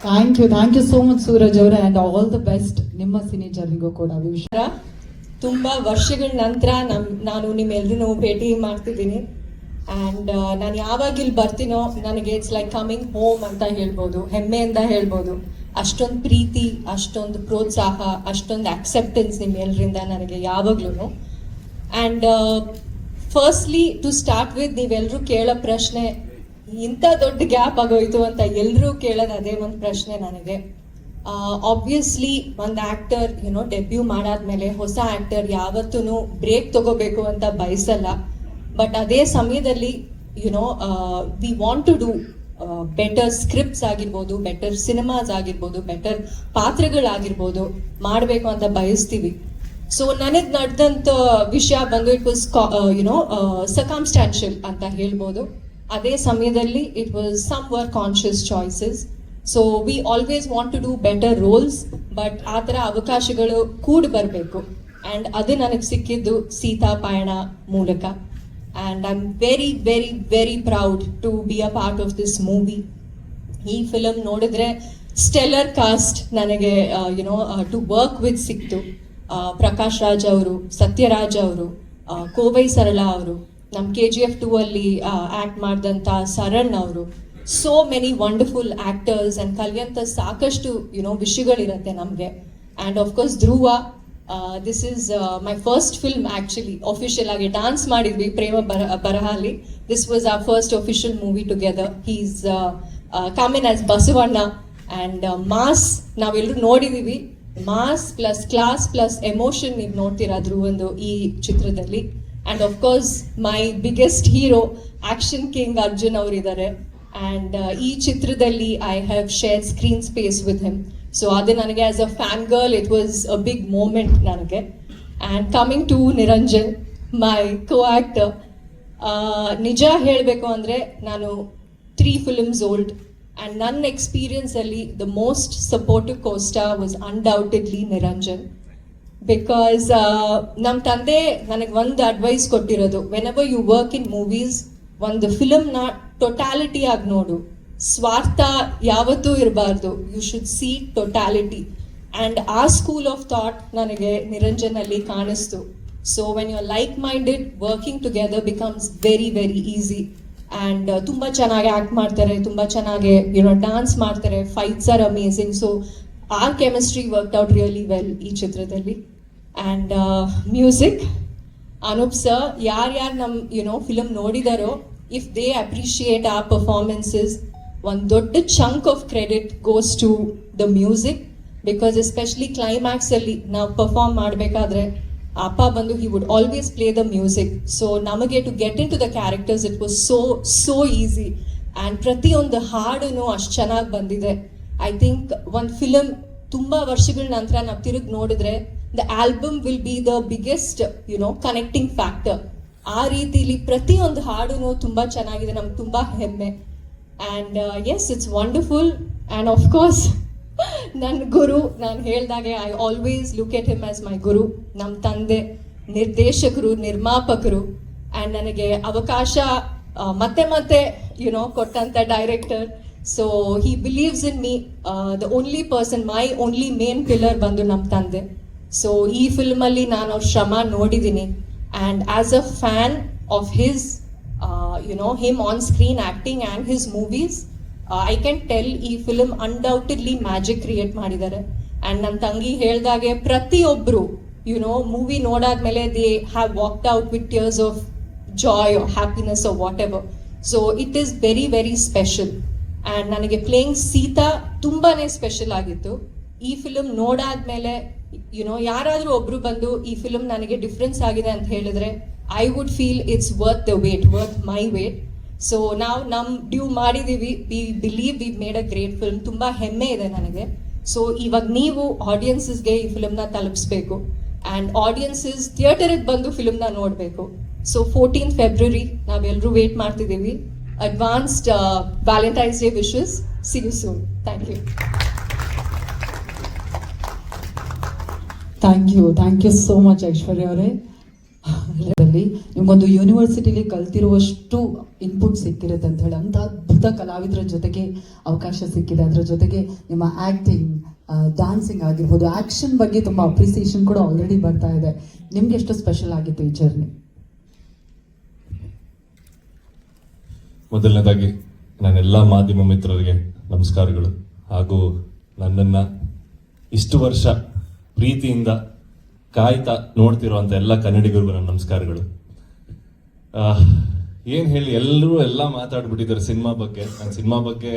Thank you so much Suraj ಅವರೇ, and all the best ನಿಮ್ಮ ಸಿನಿ ಜರ್ನಿಗೂ ಕೂಡ. ತುಂಬ ವರ್ಷಗಳ ನಂತರ ನಾನು ನಿಮ್ಮೆಲ್ಲರೂ ಭೇಟಿ ಮಾಡ್ತಿದ್ದೀನಿ. ಆ್ಯಂಡ್ ನಾನು ಯಾವಾಗ ಇಲ್ಲಿ ಬರ್ತೀನೋ ನನಗೆ ಇಟ್ಸ್ ಲೈಕ್ ಕಮಿಂಗ್ ಹೋಮ್ ಅಂತ ಹೇಳ್ಬೋದು, ಹೆಮ್ಮೆಯಿಂದ ಹೇಳ್ಬೋದು. ಅಷ್ಟೊಂದು ಪ್ರೀತಿ, ಅಷ್ಟೊಂದು ಪ್ರೋತ್ಸಾಹ, ಅಷ್ಟೊಂದು ಅಕ್ಸೆಪ್ಟೆನ್ಸ್ ನಿಮ್ಮೆಲ್ಲರಿಂದ ನನಗೆ ಯಾವಾಗ್ಲೂ. And firstly to start with, ನೀವೆಲ್ಲರೂ ಕೇಳೋ ಪ್ರಶ್ನೆ, ಇಂಥ ದೊಡ್ಡ ಗ್ಯಾಪ್ ಆಗೋಯ್ತು ಅಂತ ಎಲ್ಲರೂ ಕೇಳೋದು ಅದೇ ಒಂದು ಪ್ರಶ್ನೆ ನನಗೆ. ಆಬ್ವಿಯಸ್ಲಿ ಒಂದು ಆ್ಯಕ್ಟರ್ ಡೆಬ್ಯೂ ಮಾಡಾದ್ಮೇಲೆ ಹೊಸ ಆ್ಯಕ್ಟರ್ ಯಾವತ್ತೂ ಬ್ರೇಕ್ ತಗೋಬೇಕು ಅಂತ ಬಯಸಲ್ಲ. ಬಟ್ ಅದೇ ಸಮಯದಲ್ಲಿ we want to do better scripts ಆಗಿರ್ಬೋದು, ಬೆಟರ್ ಸಿನಿಮಾಸ್ ಆಗಿರ್ಬೋದು, ಬೆಟರ್ ಪಾತ್ರಗಳಾಗಿರ್ಬೋದು ಮಾಡಬೇಕು ಅಂತ ಬಯಸ್ತೀವಿ. ಸೊ ನನಗೆ ನಡೆದಂಥ ವಿಷಯ ಬಂದು ಇಟ್ ವಾಸ್ ಸರ್ಕಮ್ಸ್ಟ್ಯಾನ್ಷಿಯಲ್ ಅಂತ ಹೇಳ್ಬೋದು. ಅದೇ ಸಮಯದಲ್ಲಿ it was somewhat conscious choices. So we always want to do better roles, but ಆ ಥರ ಅವಕಾಶಗಳು ಕೂಡಿ ಬರಬೇಕು. ಆ್ಯಂಡ್ ಅದು ನನಗೆ ಸಿಕ್ಕಿದ್ದು ಸೀತಾ ಪಯಣ ಮೂಲಕ. And I'm very, very, very proud to be a part of this movie. ಈ ಫಿಲಮ್ ನೋಡಿದ್ರೆ ಸ್ಟೆಲ್ಲರ್ ಕಾಸ್ಟ್ ನನಗೆ ಟು ವರ್ಕ್ ವಿತ್ ಸಿಕ್ತು. ಪ್ರಕಾಶ್ ರಾಜ್ ಅವರು, ಸತ್ಯರಾಜ್ ಅವರು, ಕೋವೈ ಸರಳ ಅವರು, ನಮ್ಮ KGF 2 ಅಲ್ಲಿ ಆ್ಯಕ್ಟ್ ಮಾಡಿದಂಥ ಸರಣ್ ಅವರು, so many wonderful actors. And ಕಲಿಯಂಥ ಸಾಕಷ್ಟು ವಿಷಯಗಳಿರುತ್ತೆ ನಮಗೆ. And of course Dhruva, this is my first film actually. Official ಆಗಿ ಡ್ಯಾನ್ಸ್ ಮಾಡಿದ್ವಿ ಪ್ರೇಮ ಬರಹಾಲಿ. This was our first official movie together. He's come in as Basavanna. And mass ನಾವೆಲ್ಲರೂ ನೋಡಿದ್ದೀವಿ. Mass plus class plus emotion ನೀವು ನೋಡ್ತೀರಾ ಧ್ರುವಂದು ಈ ಚಿತ್ರದಲ್ಲಿ. And of course my biggest hero action king Arjun ಅವರಿದ್ದಾರೆ. ಆ್ಯಂಡ್ ಈ ಚಿತ್ರದಲ್ಲಿ I have share screen space with him. So ಅದು ನನಗೆ as a fan girl it was a big moment ನನಗೆ. And coming to Niranjan, my co actor, ನಿಜ ಹೇಳಬೇಕು ಅಂದರೆ ನಾನು 3 ಫಿಲ್ಮ್ಸ್ ಓಲ್ಡ್. ಆ್ಯಂಡ್ ನನ್ನ ಎಕ್ಸ್ಪೀರಿಯನ್ಸಲ್ಲಿ the most supportive costar was undoubtedly Niranjan. Because ನಮ್ಮ ತಂದೆ ನನಗೆ ಒಂದು ಅಡ್ವೈಸ್ ಕೊಟ್ಟಿರೋದು, whenever you work in movies, ಒಂದು ಫಿಲಮ್ನ ಟೊಟ್ಯಾಲಿಟಿ ಆಗಿ ನೋಡು, ಸ್ವಾರ್ಥ ಯಾವತ್ತೂ ಇರಬಾರ್ದು, you should see totality. And ಆ ಸ್ಕೂಲ್ ಆಫ್ ಥಾಟ್ ನನಗೆ ನಿರಂಜನಲ್ಲಿ ಕಾಣಿಸ್ತು. So when you are like minded, working together becomes very very easy. And ತುಂಬ ಚೆನ್ನಾಗಿ ಆ್ಯಕ್ಟ್ ಮಾಡ್ತಾರೆ, ತುಂಬ ಚೆನ್ನಾಗಿ ಡ್ಯಾನ್ಸ್ ಮಾಡ್ತಾರೆ, fights are amazing. So our chemistry worked out really well ಈ ಚಿತ್ರದಲ್ಲಿ. ಆ್ಯಂಡ್ ಮ್ಯೂಸಿಕ್, ಅನೂಪ್ ಸರ್, ಯಾರ್ಯಾರು ನಮ್ಮ ಫಿಲಮ್ ನೋಡಿದಾರೋ, if they appreciate our performances, ಒಂದು ದೊಡ್ಡ chunk of credit goes to the music. Because especially ಕ್ಲೈಮ್ಯಾಕ್ಸಲ್ಲಿ ನಾವು ಪರ್ಫಾರ್ಮ್ ಮಾಡಬೇಕಾದ್ರೆ ಅಪ್ಪ ಬಂದು he would always play the music. So ನಮಗೆ to get into the characters it was so easy. And ಪ್ರತಿಯೊಂದು ಹಾಡೂ ಅಷ್ಟು ಚೆನ್ನಾಗಿ ಬಂದಿದೆ. ಐ ಥಿಂಕ್ ಒಂದು ಫಿಲಮ್ ತುಂಬ ವರ್ಷಗಳ ನಂತರ ನಾವು ತಿರುಗಿ ನೋಡಿದ್ರೆ the album will be the biggest connecting factor. ಆ ರೀತಿಲಿ ಪ್ರತಿಯೊಂದು ಹಾಡೂ ತುಂಬ ಚೆನ್ನಾಗಿದೆ, ನಮ್ಗೆ ತುಂಬ ಹೆಮ್ಮೆ. And yes, it's wonderful. And of course ನನ್ನ ಗುರು, ನಾನು ಹೇಳ್ದಾಗೆ I always look at him as my guru. ನಮ್ಮ ತಂದೆ, ನಿರ್ದೇಶಕರು, ನಿರ್ಮಾಪಕರು, ಆ್ಯಂಡ್ ನನಗೆ ಅವಕಾಶ ಮತ್ತೆ ಕೊಟ್ಟಂಥ director. So he believes in me. The only person, my only main pillar ಬಂದು ನಮ್ಮ ತಂದೆ. ಸೊ ಈ ಫಿಲ್ಮಲ್ಲಿ ನಾನು ಅವ್ರ ಶ್ರಮ ನೋಡಿದ್ದೀನಿ. And as a fan of his him on screen acting and his movies, I can tell ಈ ಫಿಲ್ಮ್ ಅನ್ಡೌಟೆಡ್ಲಿ ಮ್ಯಾಜಿಕ್ ಕ್ರಿಯೇಟ್ ಮಾಡಿದ್ದಾರೆ. ಆ್ಯಂಡ್ ನನ್ನ ತಂಗಿ ಹೇಳ್ದಾಗೆ ಪ್ರತಿಯೊಬ್ಬರು ಮೂವಿ ನೋಡಾದ್ಮೇಲೆ they have walked out with tears of joy or happiness or whatever. So it is very very special. And ನನಗೆ playing Seetha ತುಂಬಾನೇ special ಆಗಿತ್ತು. ಈ ಫಿಲ್ಮ್ ನೋಡಾದ್ಮೇಲೆ ಯಾರಾದರೂ ಒಬ್ರು ಬಂದು ಈ ಫಿಲ್ಮ್ ನನಗೆ ಡಿಫ್ರೆನ್ಸ್ ಆಗಿದೆ ಅಂತ ಹೇಳಿದ್ರೆ I would feel it's worth the wait, worth my wait. So ನಾವು ಡ್ಯೂ ಮಾಡಿದ್ದೀವಿ. We believe we made a great film. ತುಂಬ ಹೆಮ್ಮೆ ಇದೆ ನನಗೆ. ಸೊ ಇವಾಗ ನೀವು ಆಡಿಯನ್ಸಸ್ಗೆ ಈ ಫಿಲ್ಮ್ನ ತಲುಪಿಸ್ಬೇಕು ಆ್ಯಂಡ್ ಆಡಿಯನ್ಸಸ್ ಥಿಯೇಟರಿಗೆ ಬಂದು ಫಿಲ್ಮ್ನ ನೋಡಬೇಕು. ಸೊ 14th February ನಾವೆಲ್ಲರೂ ವೇಟ್ ಮಾಡ್ತಿದ್ದೀವಿ. Advanced Valentine's day wishes. See you soon. Thank you. Thank you so much Aishwarya ಅವರೇ. ನಿಮ್ಗೊಂದು ಯೂನಿವರ್ಸಿಟಿಲಿ ಕಲ್ತಿರುವಷ್ಟು ಇನ್ಪುಟ್ ಸಿಕ್ಕಿರುತ್ತೆ ಅಂತ ಹೇಳಿ ಅಂತ ಅದ್ಭುತ ಕಲಾವಿದರ ಜೊತೆಗೆ ಅವಕಾಶ ಸಿಕ್ಕಿದೆ. ಅದರ ಜೊತೆಗೆ ನಿಮ್ಮ ಆ್ಯಕ್ಟಿಂಗ್, ಡ್ಯಾನ್ಸಿಂಗ್ ಆಗಿರ್ಬೋದು, ಆ್ಯಕ್ಷನ್ ಬಗ್ಗೆ ತುಂಬ ಅಪ್ರಿಸಿಯೇಷನ್ ಕೂಡ ಆಲ್ರೆಡಿ ಬರ್ತಾ ಇದೆ. ನಿಮ್ಗೆ ಎಷ್ಟು ಸ್ಪೆಷಲ್ ಆಗಿತ್ತು ಈ ಜರ್ನಿ? ಮೊದಲನೇದಾಗಿ ನನ್ನೆಲ್ಲ ಮಾಧ್ಯಮ ಮಿತ್ರರಿಗೆ ನಮಸ್ಕಾರಗಳು. ಹಾಗೂ ನನ್ನನ್ನು ಇಷ್ಟು ವರ್ಷ ಪ್ರೀತಿಯಿಂದ ಕಾಯ್ತಾ ನೋಡ್ತಿರುವಂಥ ಎಲ್ಲ ಕನ್ನಡಿಗರಿಗೂ ನನ್ನ ನಮಸ್ಕಾರಗಳು. ಏನು ಹೇಳಿ, ಎಲ್ಲರೂ ಎಲ್ಲ ಮಾತಾಡ್ಬಿಟ್ಟಿದ್ದಾರೆ ಸಿನಿಮಾ ಬಗ್ಗೆ. ನಾನು ಸಿನಿಮಾ ಬಗ್ಗೆ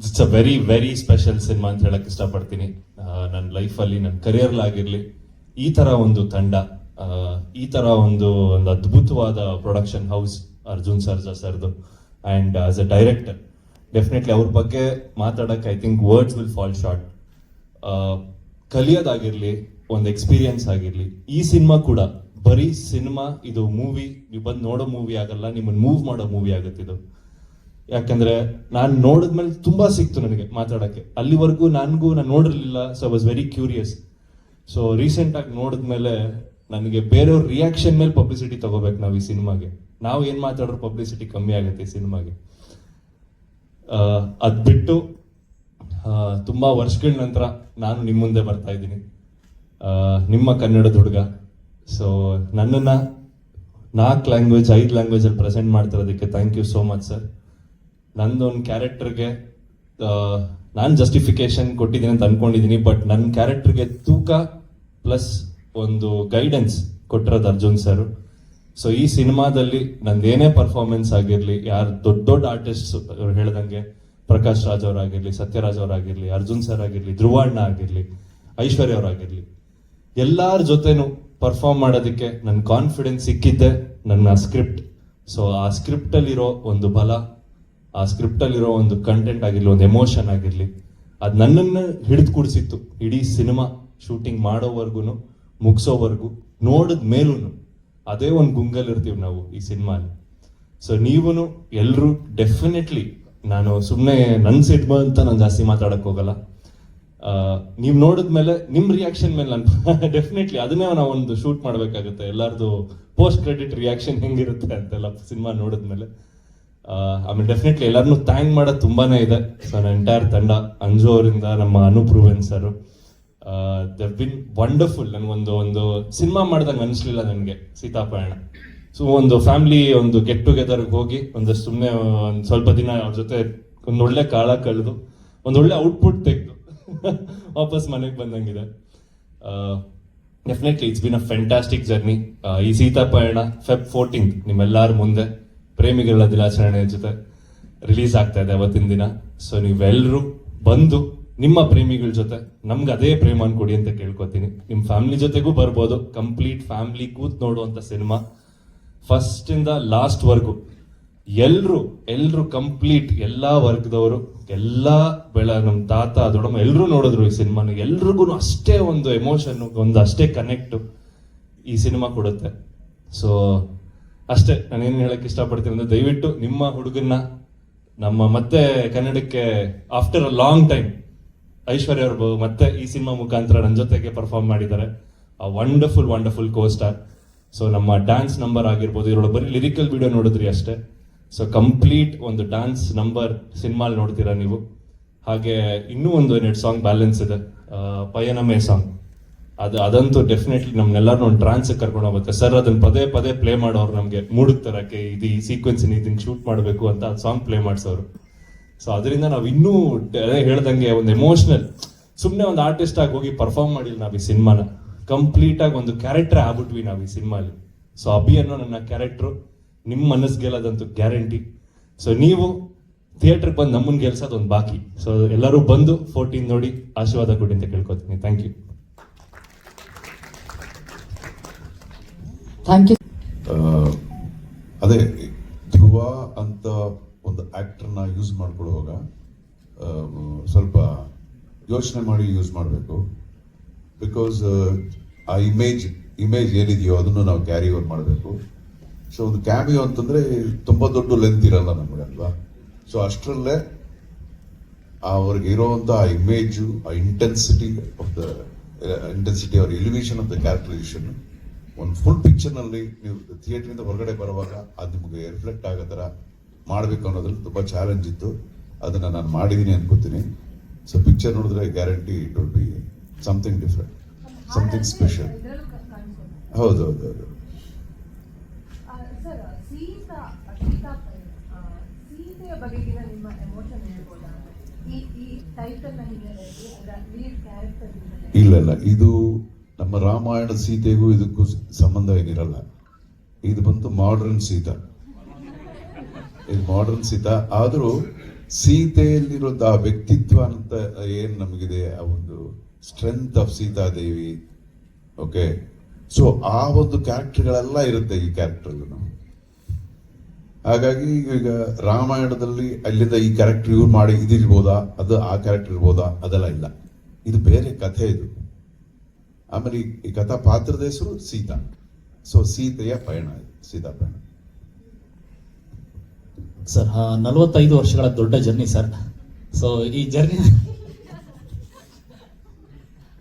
it's a very very special cinema ಅಂತ ಹೇಳಕ್ ಇಷ್ಟಪಡ್ತೀನಿ. ನನ್ನ ಲೈಫಲ್ಲಿ, ನನ್ನ ಕರಿಯರ್ಲಾಗಿರಲಿ ಈ ಥರ ಒಂದು ತಂಡ, ಈ ಥರ ಒಂದು ಅದ್ಭುತವಾದ ಪ್ರೊಡಕ್ಷನ್ ಹೌಸ್ ಅರ್ಜುನ್ ಸರ್ದು. And as a director definitely ಅವ್ರ ಬಗ್ಗೆ ಮಾತಾಡಕ್ಕೆ I think words will fall short. ಕಲಿಯೋದಾಗಿರ್ಲಿ, ಒಂದು ಎಕ್ಸ್ಪೀರಿಯನ್ಸ್ ಆಗಿರ್ಲಿ. ಈ ಸಿನಿಮಾ ಕೂಡ ಬರೀ ಸಿನಿಮಾ, ಇದು ಮೂವಿ, ನೀವು ಬಂದು ನೋಡೋ ಮೂವಿ ಆಗಲ್ಲ, ನಿಮ್ಮನ್ನು ಮೂವ್ ಮಾಡೋ ಮೂವಿ ಆಗುತ್ತೆ ಇದು. ಯಾಕಂದ್ರೆ ನಾನು ನೋಡಿದ್ಮೇಲೆ ತುಂಬಾ ಸಿಕ್ತು ನನಗೆ ಮಾತಾಡಕ್ಕೆ. ಅಲ್ಲಿವರೆಗೂ ನಾನು ನೋಡಿರ್ಲಿಲ್ಲ. So I was very curious. So recent ಆಗಿ ನೋಡಿದ್ಮೇಲೆ ನನಗೆ ಬೇರೆಯವ್ರ ರಿಯಾಕ್ಷನ್ ಮೇಲೆ ಪಬ್ಲಿಸಿಟಿ ತಗೋಬೇಕು ನಾವು ಈ ಸಿನಿಮಾಗೆ. ನಾವು ಏನ್ ಮಾತಾಡೋ ಪಬ್ಲಿಸಿಟಿ ಕಮ್ಮಿ ಆಗುತ್ತೆ ಈ ಸಿನಿಮಾಗೆ. ಅದ್ ಬಿಟ್ಟು ತುಂಬಾ ವರ್ಷಗಳ ನಂತರ ನಾನು ನಿಮ್ಮ ಮುಂದೆ ಬರ್ತಾ ಇದ್ದೀನಿ, ನಿಮ್ಮ ಕನ್ನಡದ ಹುಡುಗ. ಸೊ ನನ್ನನ್ನು 4 ಲ್ಯಾಂಗ್ವೇಜ್ 5 ಲ್ಯಾಂಗ್ವೇಜಲ್ಲಿ ಪ್ರೆಸೆಂಟ್ ಮಾಡ್ತಿರೋದಕ್ಕೆ thank you so much sir. ನಂದೊಂದು ಕ್ಯಾರೆಕ್ಟರ್ಗೆ ನಾನು ಜಸ್ಟಿಫಿಕೇಶನ್ ಕೊಟ್ಟಿದ್ದೀನಿ ಅಂತ ಅನ್ಕೊಂಡಿದ್ದೀನಿ. ಬಟ್ ನನ್ನ ಕ್ಯಾರೆಕ್ಟರ್ಗೆ ತೂಕ ಪ್ಲಸ್ ಒಂದು ಗೈಡೆನ್ಸ್ ಕೊಟ್ಟಿರೋದು ಅರ್ಜುನ್ ಸರ್. ಸೊ ಈ ಸಿನಿಮಾದಲ್ಲಿ ನಂದೇನೇ ಪರ್ಫಾರ್ಮೆನ್ಸ್ ಆಗಿರಲಿ, ಯಾರು ದೊಡ್ಡ ದೊಡ್ಡ ಆರ್ಟಿಸ್ಟ್ಸ್ ಹೇಳ್ದಂಗೆ ಪ್ರಕಾಶ್ ರಾಜ್ ಅವರಾಗಿರ್ಲಿ, ಸತ್ಯರಾಜ್ ಅವರಾಗಿರ್ಲಿ, ಅರ್ಜುನ್ ಸರ್ ಆಗಿರ್ಲಿ, ಧ್ರುವಣ್ಣ ಆಗಿರ್ಲಿ, ಐಶ್ವರ್ಯ ಅವರಾಗಿರ್ಲಿ, ಎಲ್ಲಾರ ಜೊತೆನೂ ಪರ್ಫಾರ್ಮ್ ಮಾಡೋದಕ್ಕೆ ನನ್ನ ಕಾನ್ಫಿಡೆನ್ಸ್ ಸಿಕ್ಕಿದ್ದೆ ನನ್ನ ಸ್ಕ್ರಿಪ್ಟ್. ಸೊ ಆ ಸ್ಕ್ರಿಪ್ಟಲ್ಲಿರೋ ಒಂದು ಬಲ, ಆ ಸ್ಕ್ರಿಪ್ಟಲ್ಲಿರೋ ಒಂದು ಕಂಟೆಂಟ್ ಆಗಿರ್ಲಿ, ಒಂದು ಎಮೋಷನ್ ಆಗಿರ್ಲಿ, ಅದು ನನ್ನನ್ನು ಹಿಡಿದು ಕೂಡಿಸಿತ್ತು. ಇಡೀ ಸಿನಿಮಾ ಶೂಟಿಂಗ್ ಮಾಡೋವರೆಗೂ ಮುಗಿಸೋವರೆಗೂ ನೋಡಿದ ಮೇಲೂ ಅದೇ ಒಂದು ಗುಂಗಲ್ ಇರ್ತೀವಿ ನಾವು ಈ ಸಿನಿಮಾಲಿ. ಸೊ ನೀವೂ ಎಲ್ಲರೂ ಡೆಫಿನೆಟ್ಲಿ, ನಾನು ಸುಮ್ಮನೆ ನನ್ನ ಸಿನಿಮಾ ಅಂತ ನಾನು ಜಾಸ್ತಿ ಮಾತಾಡಕ್ ಹೋಗಲ್ಲ. ನೀವು ನೋಡಿದ್ಮೇಲೆ ನಿಮ್ಮ ರಿಯಾಕ್ಷನ್ ಮೇಲೆ ನಾನು ಡೆಫಿನೆಟ್ಲಿ ಅದನ್ನೇ ನಾವು ಒಂದು ಶೂಟ್ ಮಾಡಬೇಕಾಗುತ್ತೆ. ಎಲ್ಲರದು ಪೋಸ್ಟ್ ಕ್ರೆಡಿಟ್ ರಿಯಾಕ್ಷನ್ ಹೆಂಗಿರುತ್ತೆ ಅಂತೆಲ್ಲ ಸಿನಿಮಾ ನೋಡಿದ್ಮೇಲೆ. ಆಮೇಲೆ ಡೆಫಿನೆಟ್ಲಿ ಎಲ್ಲರನ್ನೂ ಥ್ಯಾಂಕ್ ಮಾಡೋದು ತುಂಬಾನೇ ಇದೆ. ಸೊ ನನ್ನ ಎಂಟೈರ್ ತಂಡ, ಅಂಜು ಅವರಿಂದ ನಮ್ಮ Anoop Ruben sir, they been wonderful. ನನಗೊಂದು ಸಿನಿಮಾ ಮಾಡ್ದಂಗೆ ಅನಿಸ್ಲಿಲ್ಲ ನನಗೆ ಸೀತಾಪಯಣ. ಸೊ ಒಂದು ಫ್ಯಾಮಿಲಿ ಒಂದು ಗೆಟ್ ಟುಗೆದರ್ಗೆ ಹೋಗಿ ಒಂದಷ್ಟು ಸುಮ್ಮನೆ ಒಂದು ಸ್ವಲ್ಪ ದಿನ ಅವ್ರ ಜೊತೆ ಒಂದು ಒಳ್ಳೆ ಕಾಲ ಕಳೆದು ಒಂದೊಳ್ಳೆ ಔಟ್ಪುಟ್ ತೆಗೆದು ವಾಪಸ್ ಮನೆಗೆ ಬಂದಂಗಿದೆ. Definitely it's been a fantastic journey. ಈ ಸೀತಾಪಯಣ Feb 14 ನಿಮ್ಮೆಲ್ಲರ ಮುಂದೆ ಪ್ರೇಮಿಗಳ ದಿನಾಚರಣೆ ಜೊತೆ ರಿಲೀಸ್ ಆಗ್ತಾ ಇದೆ ಅವತ್ತಿನ ದಿನ. ಸೊ ನೀವೆಲ್ಲರೂ ಬಂದು ನಿಮ್ಮ ಪ್ರೇಮಿಗಳ ಜೊತೆ ನಮ್ಗೆ ಅದೇ ಪ್ರೇಮ ಕೊಡಿ ಅಂತ ಕೇಳ್ಕೊತೀನಿ. ನಿಮ್ಮ ಫ್ಯಾಮಿಲಿ ಜೊತೆಗೂ ಬರ್ಬೋದು. ಕಂಪ್ಲೀಟ್ ಫ್ಯಾಮಿಲಿ ಕೂತ್ ನೋಡುವಂತ ಸಿನಿಮಾ, ಫಸ್ಟ್ ಇಂದ ಲಾಸ್ಟ್ ವರ್ಗು ಎಲ್ರು ಕಂಪ್ಲೀಟ್ ಎಲ್ಲಾ ವರ್ಗದವರು, ಎಲ್ಲಾ ನಮ್ಮ ತಾತ ದೊಡ್ಡಮ್ಮ ಎಲ್ರು ನೋಡಿದ್ರು ಈ ಸಿನಿಮಾನ. ಎಲ್ರಿಗೂ ಅಷ್ಟೇ ಒಂದು ಎಮೋಷನ್, ಒಂದು ಅಷ್ಟೇ ಕನೆಕ್ಟ್ ಈ ಸಿನಿಮಾ ಕೊಡುತ್ತೆ. ಸೊ ಅಷ್ಟೇ ನಾನೇನು ಹೇಳಕ್ ಇಷ್ಟಪಡ್ತೀನಿ ಅಂದ್ರೆ, ದಯವಿಟ್ಟು ನಿಮ್ಮ ಹುಡುಗನ್ನ ನಮ್ಮ ಮತ್ತೆ ಕನ್ನಡಕ್ಕೆ ಆಫ್ಟರ್ ಅ ಲಾಂಗ್ ಟೈಮ್ ಐಶ್ವರ್ಯ ಅವರು ಮತ್ತೆ ಈ ಸಿನಿಮಾ ಮುಖಾಂತರ ನನ್ನ ಜೊತೆಗೆ ಪರ್ಫಾರ್ಮ್ ಮಾಡಿದ್ದಾರೆ. ಆ ವಂಡರ್ಫುಲ್ ಕೋ ಸ್ಟಾರ್. ಸೊ ನಮ್ಮ ಡ್ಯಾನ್ಸ್ ನಂಬರ್ ಆಗಿರ್ಬೋದು, ಇದ್ರೊಳಗೆ ಬರೀ ಲಿರಿಕಲ್ ವಿಡಿಯೋ ನೋಡಿದ್ರಿ ಅಷ್ಟೇ. ಸೊ ಕಂಪ್ಲೀಟ್ ಒಂದು ಡ್ಯಾನ್ಸ್ ನಂಬರ್ ಸಿನಿಮಾಲ್ ನೋಡ್ತೀರಾ ನೀವು. ಹಾಗೆ ಇನ್ನೂ ಒಂದು 2 ಸಾಂಗ್ ಬ್ಯಾಲೆನ್ಸ್ ಇದೆ. ಪಯನಮೇ ಸಾಂಗ್ ಅದಂತೂ ಡೆಫಿನೆಟ್ಲಿ ನಮ್ನೆಲ್ಲರೂ ಒಂದು ಟ್ರಾನ್ಸ್ ಕರ್ಕೊಂಡು ಹೋಗುತ್ತೆ. ಸರ್ ಅದನ್ನ ಪದೇ ಪದೇ ಪ್ಲೇ ಮಾಡೋರು ನಮಗೆ ಮೂಡಕ್ ತರಕ್ಕೆ, ಇದು ಈ ಸೀಕ್ವೆನ್ಸ್ ಇದನ್ನ ಶೂಟ್ ಮಾಡಬೇಕು ಅಂತ ಸಾಂಗ್ ಪ್ಲೇ ಮಾಡಿಸೋರು. ಸೊ ಅದರಿಂದ ನಾವು ಇನ್ನೂ ಹೇಳ್ದಂಗೆ ಒಂದು ಎಮೋಷನಲ್, ಸುಮ್ಮನೆ ಒಂದು ಆರ್ಟಿಸ್ಟ್ ಆಗಿ ಹೋಗಿ ಪರ್ಫಾರ್ಮ್ ಮಾಡಿಲ್ಲ ನಾವು ಈ ಸಿನಿಮಾನ, ಕಂಪ್ಲೀಟ್ ಆಗಿ ಒಂದು ಕ್ಯಾರೆಕ್ಟರ್ ಆಗ್ಬಿಟ್ವಿ ನಾವು ಈ ಸಿನಿಮಾಲಿ. ಸೊ ಅಭಿ ಅನ್ನೋ ನನ್ನ ಕ್ಯಾರೆಕ್ಟ್ರು ನಿಮ್ಮ ಮನಸ್ಸು ಗೆಲ್ಲೋದಂತೂ ಗ್ಯಾರಂಟಿ. ಸೊ ನೀವು ಥಿಯೇಟ್ರಿಗೆ ಬಂದು ನಮ್ಮನ್ನ ಗೆಲ್ಸೋದು ಒಂದು ಬಾಕಿ. ಸೊ ಎಲ್ಲರೂ ಬಂದು 14 ನೋಡಿ ಆಶೀರ್ವಾದ ಕೊಡಿ ಅಂತ ಕೇಳ್ಕೊತೀನಿ. Thank you. Thank you. ಅದೇ ಧ್ರುವ ಅಂತ ಒಂದು ಆಕ್ಟರ್ನ ಯೂಸ್ ಮಾಡ್ಕೊಳ್ಳುವಾಗ ಸ್ವಲ್ಪ ಯೋಚನೆ ಮಾಡಿ ಯೂಸ್ ಮಾಡಬೇಕು. ಬಿಕಾಸ್ ಆ ಇಮೇಜ್ ಏನಿದೆಯೋ ಅದನ್ನು ನಾವು ಕ್ಯಾರಿ ಓವರ್ ಮಾಡಬೇಕು. ಸೊ ಒಂದು ಕ್ಯಾಮಿಯೋ ಅಂತಂದ್ರೆ ತುಂಬಾ ದೊಡ್ಡ ಲೆಂತ್ ಇರಲ್ಲ ನಮಗಲ್ವಾ. ಸೊ ಅಷ್ಟರಲ್ಲೇ ಅವ್ರಿಗೆ ಇರೋವಂಥ ಆ ಇಮೇಜು, ಆ intensity or elevation of the characterisation ಒಂದು ಫುಲ್ ಪಿಕ್ಚರ್ನಲ್ಲಿ ನೀವು ಥಿಯೇಟ್ರಿಂದ ಹೊರಗಡೆ ಬರುವಾಗ ಅದು ನಿಮಗೆ ರಿಫ್ಲೆಕ್ಟ್ ಆಗೋ ಥರ ಮಾಡಬೇಕು ಅನ್ನೋದ್ರಲ್ಲಿ ತುಂಬ ಚಾಲೆಂಜ್ ಇತ್ತು. ಅದನ್ನು ನಾನು ಮಾಡಿದ್ದೀನಿ ಅನ್ಕೋತೀನಿ. ಸೊ ಪಿಕ್ಚರ್ ನೋಡಿದ್ರೆ guarantee it will be something different, something special. ಹೌದು ಹೌದು ಹೌದು. ಸರ್, ಸೀತೆಯ ಬಗೆಗಿನ ನಿಮ್ಮ ಎಮೋಷನ್ ಹೇಳ್ಬೋದಾ? ಈ ಟೈಟಲ್ ಲೀಡ್ ಕ್ಯಾರೆಕ್ಟರ್ ಇಲ್ಲ, ಇದು ನಮ್ಮ ರಾಮಾಯಣ ಸೀತೆಗೂ ಇದಕ್ಕೂ ಸಂಬಂಧ ಏನಿರಲ್ಲ. ಇದು ಬಂತು ಮಾಡರ್ನ್ ಸೀತಾ. ಇದು ಮಾಡರ್ನ್ ಸೀತಾ. ಆದರೂ ಸೀತೆಯಲ್ಲಿರೋದು ಆ ವ್ಯಕ್ತಿತ್ವ ಅಂತ ಏನ್ ನಮಗಿದೆ, ಆ ಒಂದು strength of Sitadevi. Okay, so ಆ ಒಂದು ಕ್ಯಾರೆಕ್ಟರ್ಗಳೆಲ್ಲ ಇರುತ್ತೆ ಈ ಕ್ಯಾರೆಕ್ಟರ್ಗೂ. ಹಾಗಾಗಿ ಈಗ ರಾಮಾಯಣದಲ್ಲಿ ಅಲ್ಲಿಂದ ಈ ಕ್ಯಾರೆಕ್ಟರ್ ಇವ್ರು ಮಾಡಿ ಇದಿರ್ಬೋದಾ, ಅದು ಆ ಕ್ಯಾರೆಕ್ಟರ್ ಇರ್ಬೋದಾ, ಅದೆಲ್ಲ ಇಲ್ಲ. ಇದು ಬೇರೆ ಕಥೆ ಇದು. ಆಮೇಲೆ ಈ ಕಥಾ ಪಾತ್ರದ ಹೆಸರು ಸೀತಾ. ಸೊ ಸೀತೆಯ ಪಯಣ, ಸೀತಾ ಪಯಣ. ಸರ್ 45 ವರ್ಷಗಳ ದೊಡ್ಡ ಜರ್ನಿ ಸರ್. ಸೊ ಈ ಜರ್ನಿ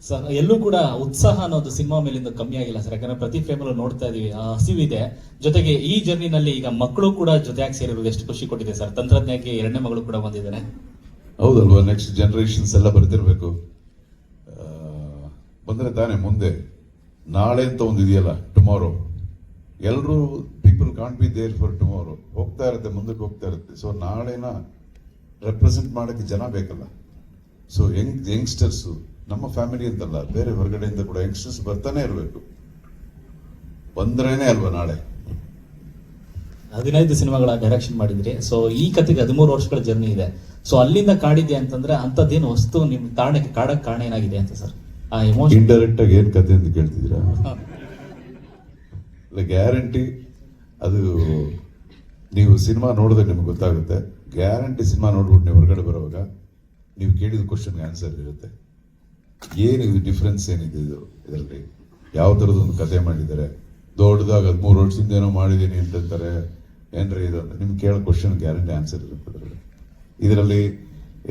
ಸರ್ ಎಲ್ಲೂ ಕೂಡ ಉತ್ಸಾಹ ಅನ್ನೋದು ಸಿನಿಮಾ ಮೇಲಿಂದ ಕಮ್ಮಿ ಆಗಿಲ್ಲ ಸರ್. ಯಾಕಂದ್ರೆ ಪ್ರತಿ ಫ್ರೇಮಲ್ಲೂ ನೋಡ್ತಾ ಇದೀವಿ ಹಸಿವಿದೆ. ಜೊತೆಗೆ ಈ ಜರ್ನಿನಲ್ಲಿ ಈಗ ಮಕ್ಕಳು ಕೂಡ ಜೊತೆಯಾಗಿ ಸೇರಿರೋದು ಎಷ್ಟು ಖುಷಿ ಕೊಟ್ಟಿದೆ ಸರ್. ತಂತ್ರಜ್ಞಾನಕ್ಕೆ 2ನೇ ಮಗಳು ಕೂಡ ಬಂದಿದ್ದಾರೆ. ಹೌದಲ್ವಾ, ನೆಕ್ಸ್ಟ್ ಜನರೇಷನ್ಸ್ ಎಲ್ಲ ಬರ್ತಿರ್ಬೇಕು. ಬಂದ್ರೆ ತಾನೇ ಮುಂದೆ. ನಾಳೆ ಅಂತ ಒಂದು ಇದೆಯಲ್ಲ, ಟುಮಾರೋ. ಎಲ್ಲರೂ people can't be there for tomorrow. ಹೋಗ್ತಾ ಇರುತ್ತೆ, ಮುಂದಕ್ಕೆ ಹೋಗ್ತಾ ಇರುತ್ತೆ. ಸೊ ನಾಳೆನ ರೆಪ್ರೆಸೆಂಟ್ ಮಾಡೋಕ್ಕೆ ಜನ ಬೇಕಲ್ಲ. ಸೊ ಯಂಗ್ಸ್ಟರ್ಸು, ನಮ್ಮ ಫ್ಯಾಮಿಲಿ ಅಂತಲ್ಲ, ಬೇರೆ ಹೊರಗಡೆಯಿಂದ ಕೂಡ ಯಂಗ್ಸ್ಟರ್ಸ್ ಬರ್ತಾನೆ ಇರಬೇಕು. ಬಂದ್ರೇನೆ ಅಲ್ವಾ ನಾಳೆ. 15 ಸಿನಿಮಾಗಳ ಡೈರೆಕ್ಷನ್ ಮಾಡಿದ್ರಿ. ಸೊ ಈ ಕಥೆಗೆ 13 ವರ್ಷಗಳ ಜರ್ನಿ ಇದೆ. ಸೊ ಅಲ್ಲಿಂದ ಕಾಡಿದೆ ಅಂತಂದ್ರೆ ಅಂತದ್ದೇನು ವಸ್ತು ನಿಮ್ ಕಾಡಕ್ಕೆ ಕಾರಣ ಏನಾಗಿದೆ ಅಂತ ಸರ್? ಆ ಎಮೋಷನ್ ಇಂಡೈರೆಕ್ಟ್ ಆಗಿ ಏನ್ ಕತೆ ಅಂತ ಕೇಳ್ತಿದ್ದೀರಾ? ಗ್ಯಾರಂಟಿ ಅದು ನೀವು ಸಿನಿಮಾ ನೋಡಿದ್ರೆ ನಿಮ್ಗೆ ಗೊತ್ತಾಗುತ್ತೆ. ಗ್ಯಾರಂಟಿ ಸಿನಿಮಾ ನೋಡ್ಬಿಟ್ಟು ನೀವು ಹೊರಗಡೆ ಬರುವಾಗ ನೀವು ಕೇಳಿದ ಕ್ವಶನ್ಗೆ ಆನ್ಸರ್ ಇರುತ್ತೆ. ಏನಿದು ಡಿಫ್ರೆನ್ಸ್ ಏನಿದೆ ಇದರಲ್ಲಿ, ಯಾವ ಥರದ್ದು ಒಂದು ಕತೆ ಮಾಡಿದ್ದಾರೆ, ದೊಡ್ಡದಾಗ 13 ವರ್ಷದಿಂದ ಏನೋ ಮಾಡಿದ್ದೀನಿ ಅಂತಾರೆ, ಏನ್ರಿ ಇದು ಅಂತ ನಿಮ್ಗೆ ಕೇಳೋ ಕ್ವಶನ್ ಗ್ಯಾರಂಟಿ ಆನ್ಸರ್ ಇರುತ್ತೆ ಅದರಲ್ಲಿ. ಇದರಲ್ಲಿ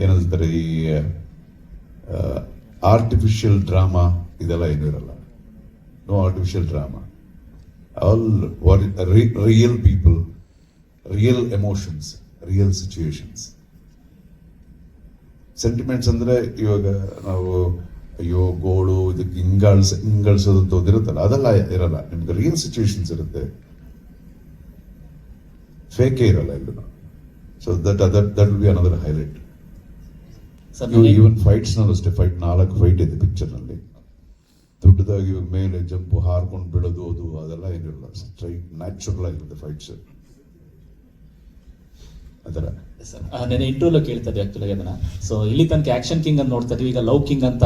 ಏನಂತಾರೆ, ಈ ಆರ್ಟಿಫಿಷಿಯಲ್ ಡ್ರಾಮಾ ಇದೆಲ್ಲ ಏನೂ ಇರಲ್ಲ. No artificial drama. All real people, real emotions, real situations. Sentiments ಅಂದ್ರೆ ಇವಾಗ ನಾವು ಅಯ್ಯೋ ಗೋಳು ಇದಕ್ಕೆ ಹಿಂಗಳ್ಸೋದಂತ ಒಂದಿರುತ್ತಲ್ಲ, ಅದೆಲ್ಲ ಇರಲ್ಲ. ನಿಮ್ಗೆ ರಿಯಲ್ ಸಿಚುಯೇಷನ್ಸ್ ಇರುತ್ತೆ, ಫೇಕೇ ಇರಲ್ಲ ಎಲ್ಲೂ. So that will be another highlight. Even fights ನಲ್ಲೂ ಅಷ್ಟೇ, 4 ಫೈಟ್ ಇದೆ ಪಿಕ್ಚರ್ ನಲ್ಲಿ. ದೊಡ್ಡದಾಗಿ ಇವಾಗ ಮೇಲೆ ಜಂಪು ಹಾರ್ಕೊಂಡು ಬೀಳೋದು ಅದು ಅದೆಲ್ಲ ಏನಿರಲ್ಲ. ಸ್ಟ್ರೈಟ್ ನ್ಯಾಚುರಲ್ ಆಗಿರುತ್ತೆ ಫೈಟ್ಸ್ ಅದರ. ನೆನೆ ಇಂಟರ್ವ್ಯೂలో ಕೇಳ್ತಾ ಇದ್ವಿ ಆಕ್ಚುಲಿ ಅದನ್ನ. ಸೊ ಇಲ್ಲಿ ತನಕ ಆಕ್ಷನ್ ಕಿಂಗ್ ಅಂತ ನೋಡ್ತಾ ಇದೀವಿ, ಈಗ ಲವ್ ಕಿಂಗ್ ಅಂತ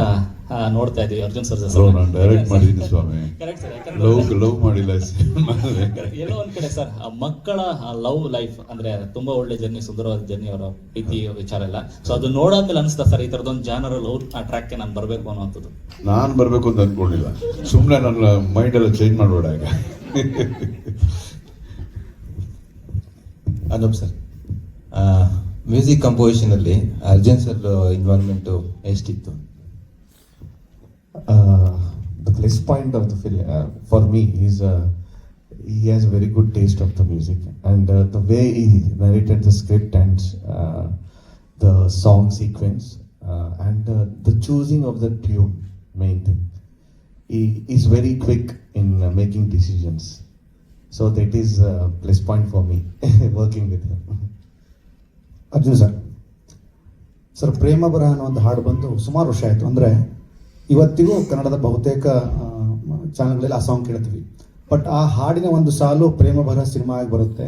ನೋಡ್ತಾ ಇದೀವಿ ಅರ್ಜುನ್ ಸರ್. ನಾನು ಡೈರೆಕ್ಟ್ ಮಾಡಿದ್ದೀನಿ ಸ್ವಾಮಿ, ಲವ್ ಮಾಡಿಲ್ಲ. ಎಲ್ಲೋ ಒಂದ್ ಕಡೆ ಸರ್ ಮಕ್ಕಳ ಲವ್ ಲೈಫ್ ಅಂದ್ರೆ ತುಂಬಾ ಒಳ್ಳೆ ಜರ್ನಿ, ಸುಂದರವಾದ ಜರ್ನಿ, ಅವರ ಪ್ರೀತಿ ವಿಚಾರ ಎಲ್ಲ. ಸೊ ಅದು ನೋಡಾದ್ಮೇಲೆ ಅನಿಸ್ತಾ ಸರ್ ಈ ತರದೊಂದು ಜಾನರ್ ಲವ್ ಟ್ರ್ಯಾಕ್ಗೆ ನಾನು ಬರ್ಬೇಕು ಅನ್ನೋಂಥದ್ದು? ನಾನು ಬರ್ಬೇಕು ಅಂತ ಅನ್ಕೊಂಡಿಲ್ಲ, ಸುಮ್ಮನೆ ನನ್ನ ಮೈಂಡ್ ಎಲ್ಲ ಚೇಂಜ್ ಮಾಡಬೇಡ ಈಗ. ಅನೂಪ್ ಸರ್, ಮ್ಯೂಸಿಕ್ ಕಂಪೋಸಿಷನ್ ಅಲ್ಲಿ ಅರ್ಜುನ್ ಸರ್ ಇನ್ವಾಲ್ವ್ಮೆಂಟ್ ಎಷ್ಟಿತ್ತು? The plus point of the film for me is he has a very good taste of the music, and the way he narrated the script and the song sequence and the choosing of the tune, main thing. he is very quick in making decisions. So that is a plus point for me working with him. Arjun sir Prema Baraha ಅನ್ನೋ ಒಂದು ಹಾಡು ಬಂದು ಸುಮಾರು ವರ್ಷ ಆಯಿತು. ಅಂದರೆ ಇವತ್ತಿಗೂ ಕನ್ನಡದ ಬಹುತೇಕ ಚಾನಲ್ಗಳಲ್ಲಿ ಆ ಸಾಂಗ್ ಕೇಳ್ತೀವಿ. ಬಟ್ ಆ ಹಾಡಿನ ಒಂದು ಸಾಲು ಪ್ರೇಮ ಬರಹ ಸಿನಿಮಾ ಆಗಿ ಬರುತ್ತೆ.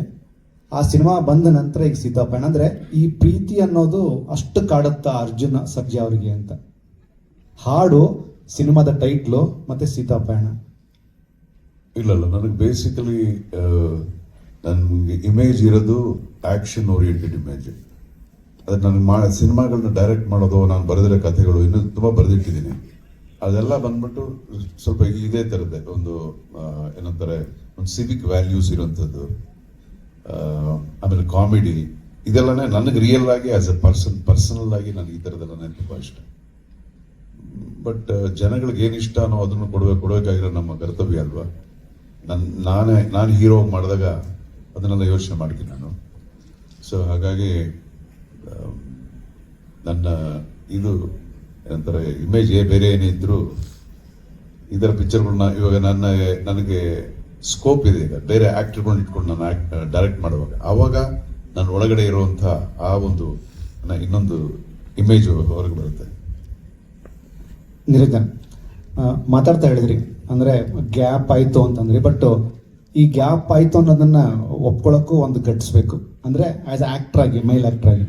ಆ ಸಿನಿಮಾ ಬಂದ ನಂತರ ಈಗ ಸೀತಾಪಯಣ, ಅಂದರೆ ಈ ಪ್ರೀತಿ ಅನ್ನೋದು ಅಷ್ಟು ಕಾಡುತ್ತಾ ಅರ್ಜುನ ಸರ್ಜಾ ಅವರಿಗೆ ಅಂತ. ಹಾಡು, ಸಿನಿಮಾದ ಟೈಟ್ಲು ಮತ್ತು ಸೀತಾಪಯಣ. ಇಲ್ಲ ನನಗೆ ಬೇಸಿಕಲಿ ನನಗೆ ಇಮೇಜ್ ಇರೋದು ಆ್ಯಕ್ಷನ್ ಓರಿಯೆಂಟೆಡ್ ಇಮೇಜ್. ಅದು ನನಗೆ ಸಿನಿಮಾಗಳನ್ನ ಡೈರೆಕ್ಟ್ ಮಾಡೋದು, ನಾನು ಬರೆದಿರೋ ಕಥೆಗಳು ಇನ್ನೂ ತುಂಬ ಬರೆದಿಟ್ಟಿದ್ದೀನಿ. ಅದೆಲ್ಲ ಬಂದ್ಬಿಟ್ಟು ಸ್ವಲ್ಪ ಇದೇ ಥರದ್ದೇ ಒಂದು ಏನಂತಾರೆ, ಒಂದು ಸಿವಿಕ್ ವ್ಯಾಲ್ಯೂಸ್ ಇರೋಂಥದ್ದು, ಆಮೇಲೆ ಕಾಮಿಡಿ, ಇದೆಲ್ಲನೇ ನನಗೆ ರಿಯಲ್ ಆಗಿ ಆಸ್ ಎ ಪರ್ಸನಲ್ ಆಗಿ ನನಗೆ ಈ ಥರದ್ದೆಲ್ಲನೇ ತುಂಬ ಇಷ್ಟ. ಬಟ್ ಜನಗಳಿಗೆ ಏನು ಇಷ್ಟ ಅನ್ನೋ ಅದನ್ನು ಕೊಡಬೇಕಾಗಿರೋ ನಮ್ಮ ಕರ್ತವ್ಯ ಅಲ್ವಾ. ನಾನು ಹೀರೋ ಮಾಡಿದಾಗ ಅದನ್ನೆಲ್ಲ ಯೋಚನೆ ಮಾಡ್ತೀನಿ ನಾನು. ಸೊ ಹಾಗಾಗಿ ನನ್ನ ಇದು ಏನಂತಾರೆ ಇಮೇಜ್ ಬೇರೆ ಏನೇ ಇದ್ದರೂ ಇದರ ಪಿಕ್ಚರ್ಗಳನ್ನ ಇವಾಗ ನನಗೆ ಸ್ಕೋಪ್ ಇದೆ. ಈಗ ಬೇರೆ ಆ್ಯಕ್ಟರ್ಗಳನ್ನ ಇಟ್ಕೊಂಡು ನಾನು ಡೈರೆಕ್ಟ್ ಮಾಡುವಾಗ ಆವಾಗ ನನ್ನ ಒಳಗಡೆ ಇರುವಂಥ ಆ ಒಂದು ಇನ್ನೊಂದು ಇಮೇಜ್ ಹೊರಗೆ ಬರುತ್ತೆ. ನಿರಂಜನ್ ಮಾತಾಡ್ತಾ ಹೇಳಿದ್ರಿ, ಅಂದರೆ ಗ್ಯಾಪ್ ಆಯಿತು ಅಂತಂದ್ರಿ. ಬಟ್ ಈ ಗ್ಯಾಪ್ ಆಯಿತು ಅನ್ನೋದನ್ನು ಒಪ್ಕೊಳ್ಳೋಕ್ಕೂ ಒಂದು ಗಟ್ಟಿಸ್ಬೇಕು. ಅಂದರೆ ಆ್ಯಸ್ ಎ ಆ್ಯಕ್ಟ್ರ್ ಆಗಿ, ಮೈಲ್ ಆ್ಯಕ್ಟ್ರ್ ಆಗಿ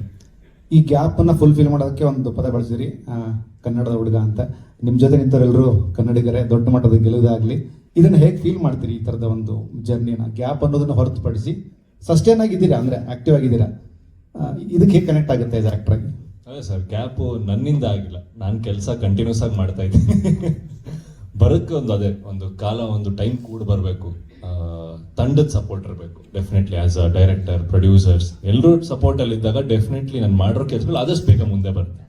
ಈ ಗ್ಯಾಪನ್ನು ಫುಲ್ಫಿಲ್ ಮಾಡೋದಕ್ಕೆ ಒಂದು ಪದ ಬಳಸಿದ್ರಿ, ಕನ್ನಡದ ಹುಡುಗ ಅಂತ. ನಿಮ್ಮ ಜೊತೆ ನಿಂತವರೆಲ್ಲರೂ ಕನ್ನಡಿಗರೇ, ದೊಡ್ಡ ಮಟ್ಟದ ಗೆಲುವುದಾಗಲಿ. ಇದನ್ನು ಹೇಗೆ ಫೀಲ್ ಮಾಡ್ತೀರಿ, ಈ ಥರದ ಒಂದು ಜರ್ನಿನ? ಗ್ಯಾಪ್ ಅನ್ನೋದನ್ನು ಹೊರತುಪಡಿಸಿ ಸಸ್ಟೇನ್ ಆಗಿದ್ದೀರಾ, ಅಂದರೆ ಆ್ಯಕ್ಟಿವ್ ಆಗಿದ್ದೀರಾ, ಇದಕ್ಕೆ ಹೇಗೆ ಕನೆಕ್ಟ್ ಆಗುತ್ತೆ ಆ್ಯಸ್ ಆ್ಯಕ್ಟ್ರ್ ಆಗಿ? ಅದೇ ಸರ್, ಗ್ಯಾಪು ನನ್ನಿಂದ ಆಗಿಲ್ಲ. ನಾನು ಕೆಲಸ ಕಂಟಿನ್ಯೂಸ್ ಆಗಿ ಮಾಡ್ತಾ ಇದ್ದೀನಿ. ಬರೋಕ್ಕೆ ಒಂದು ಕಾಲ, ಒಂದು ಟೈಮ್ ಕೂಡ ಬರಬೇಕು. ತಂಡದ ಸಪೋರ್ಟ್ ಇರಬೇಕು definitely. As a director, producers ಎಲ್ಲರೂ ಸಪೋರ್ಟಲ್ಲಿ ಇದ್ದಾಗ ಡೆಫಿನೆಟ್ಲಿ ನಾನು ಮಾಡಿರೋ ಕೆಲಸಗಳು ಆದಷ್ಟು ಬೇಗ ಮುಂದೆ ಬರುತ್ತೆ.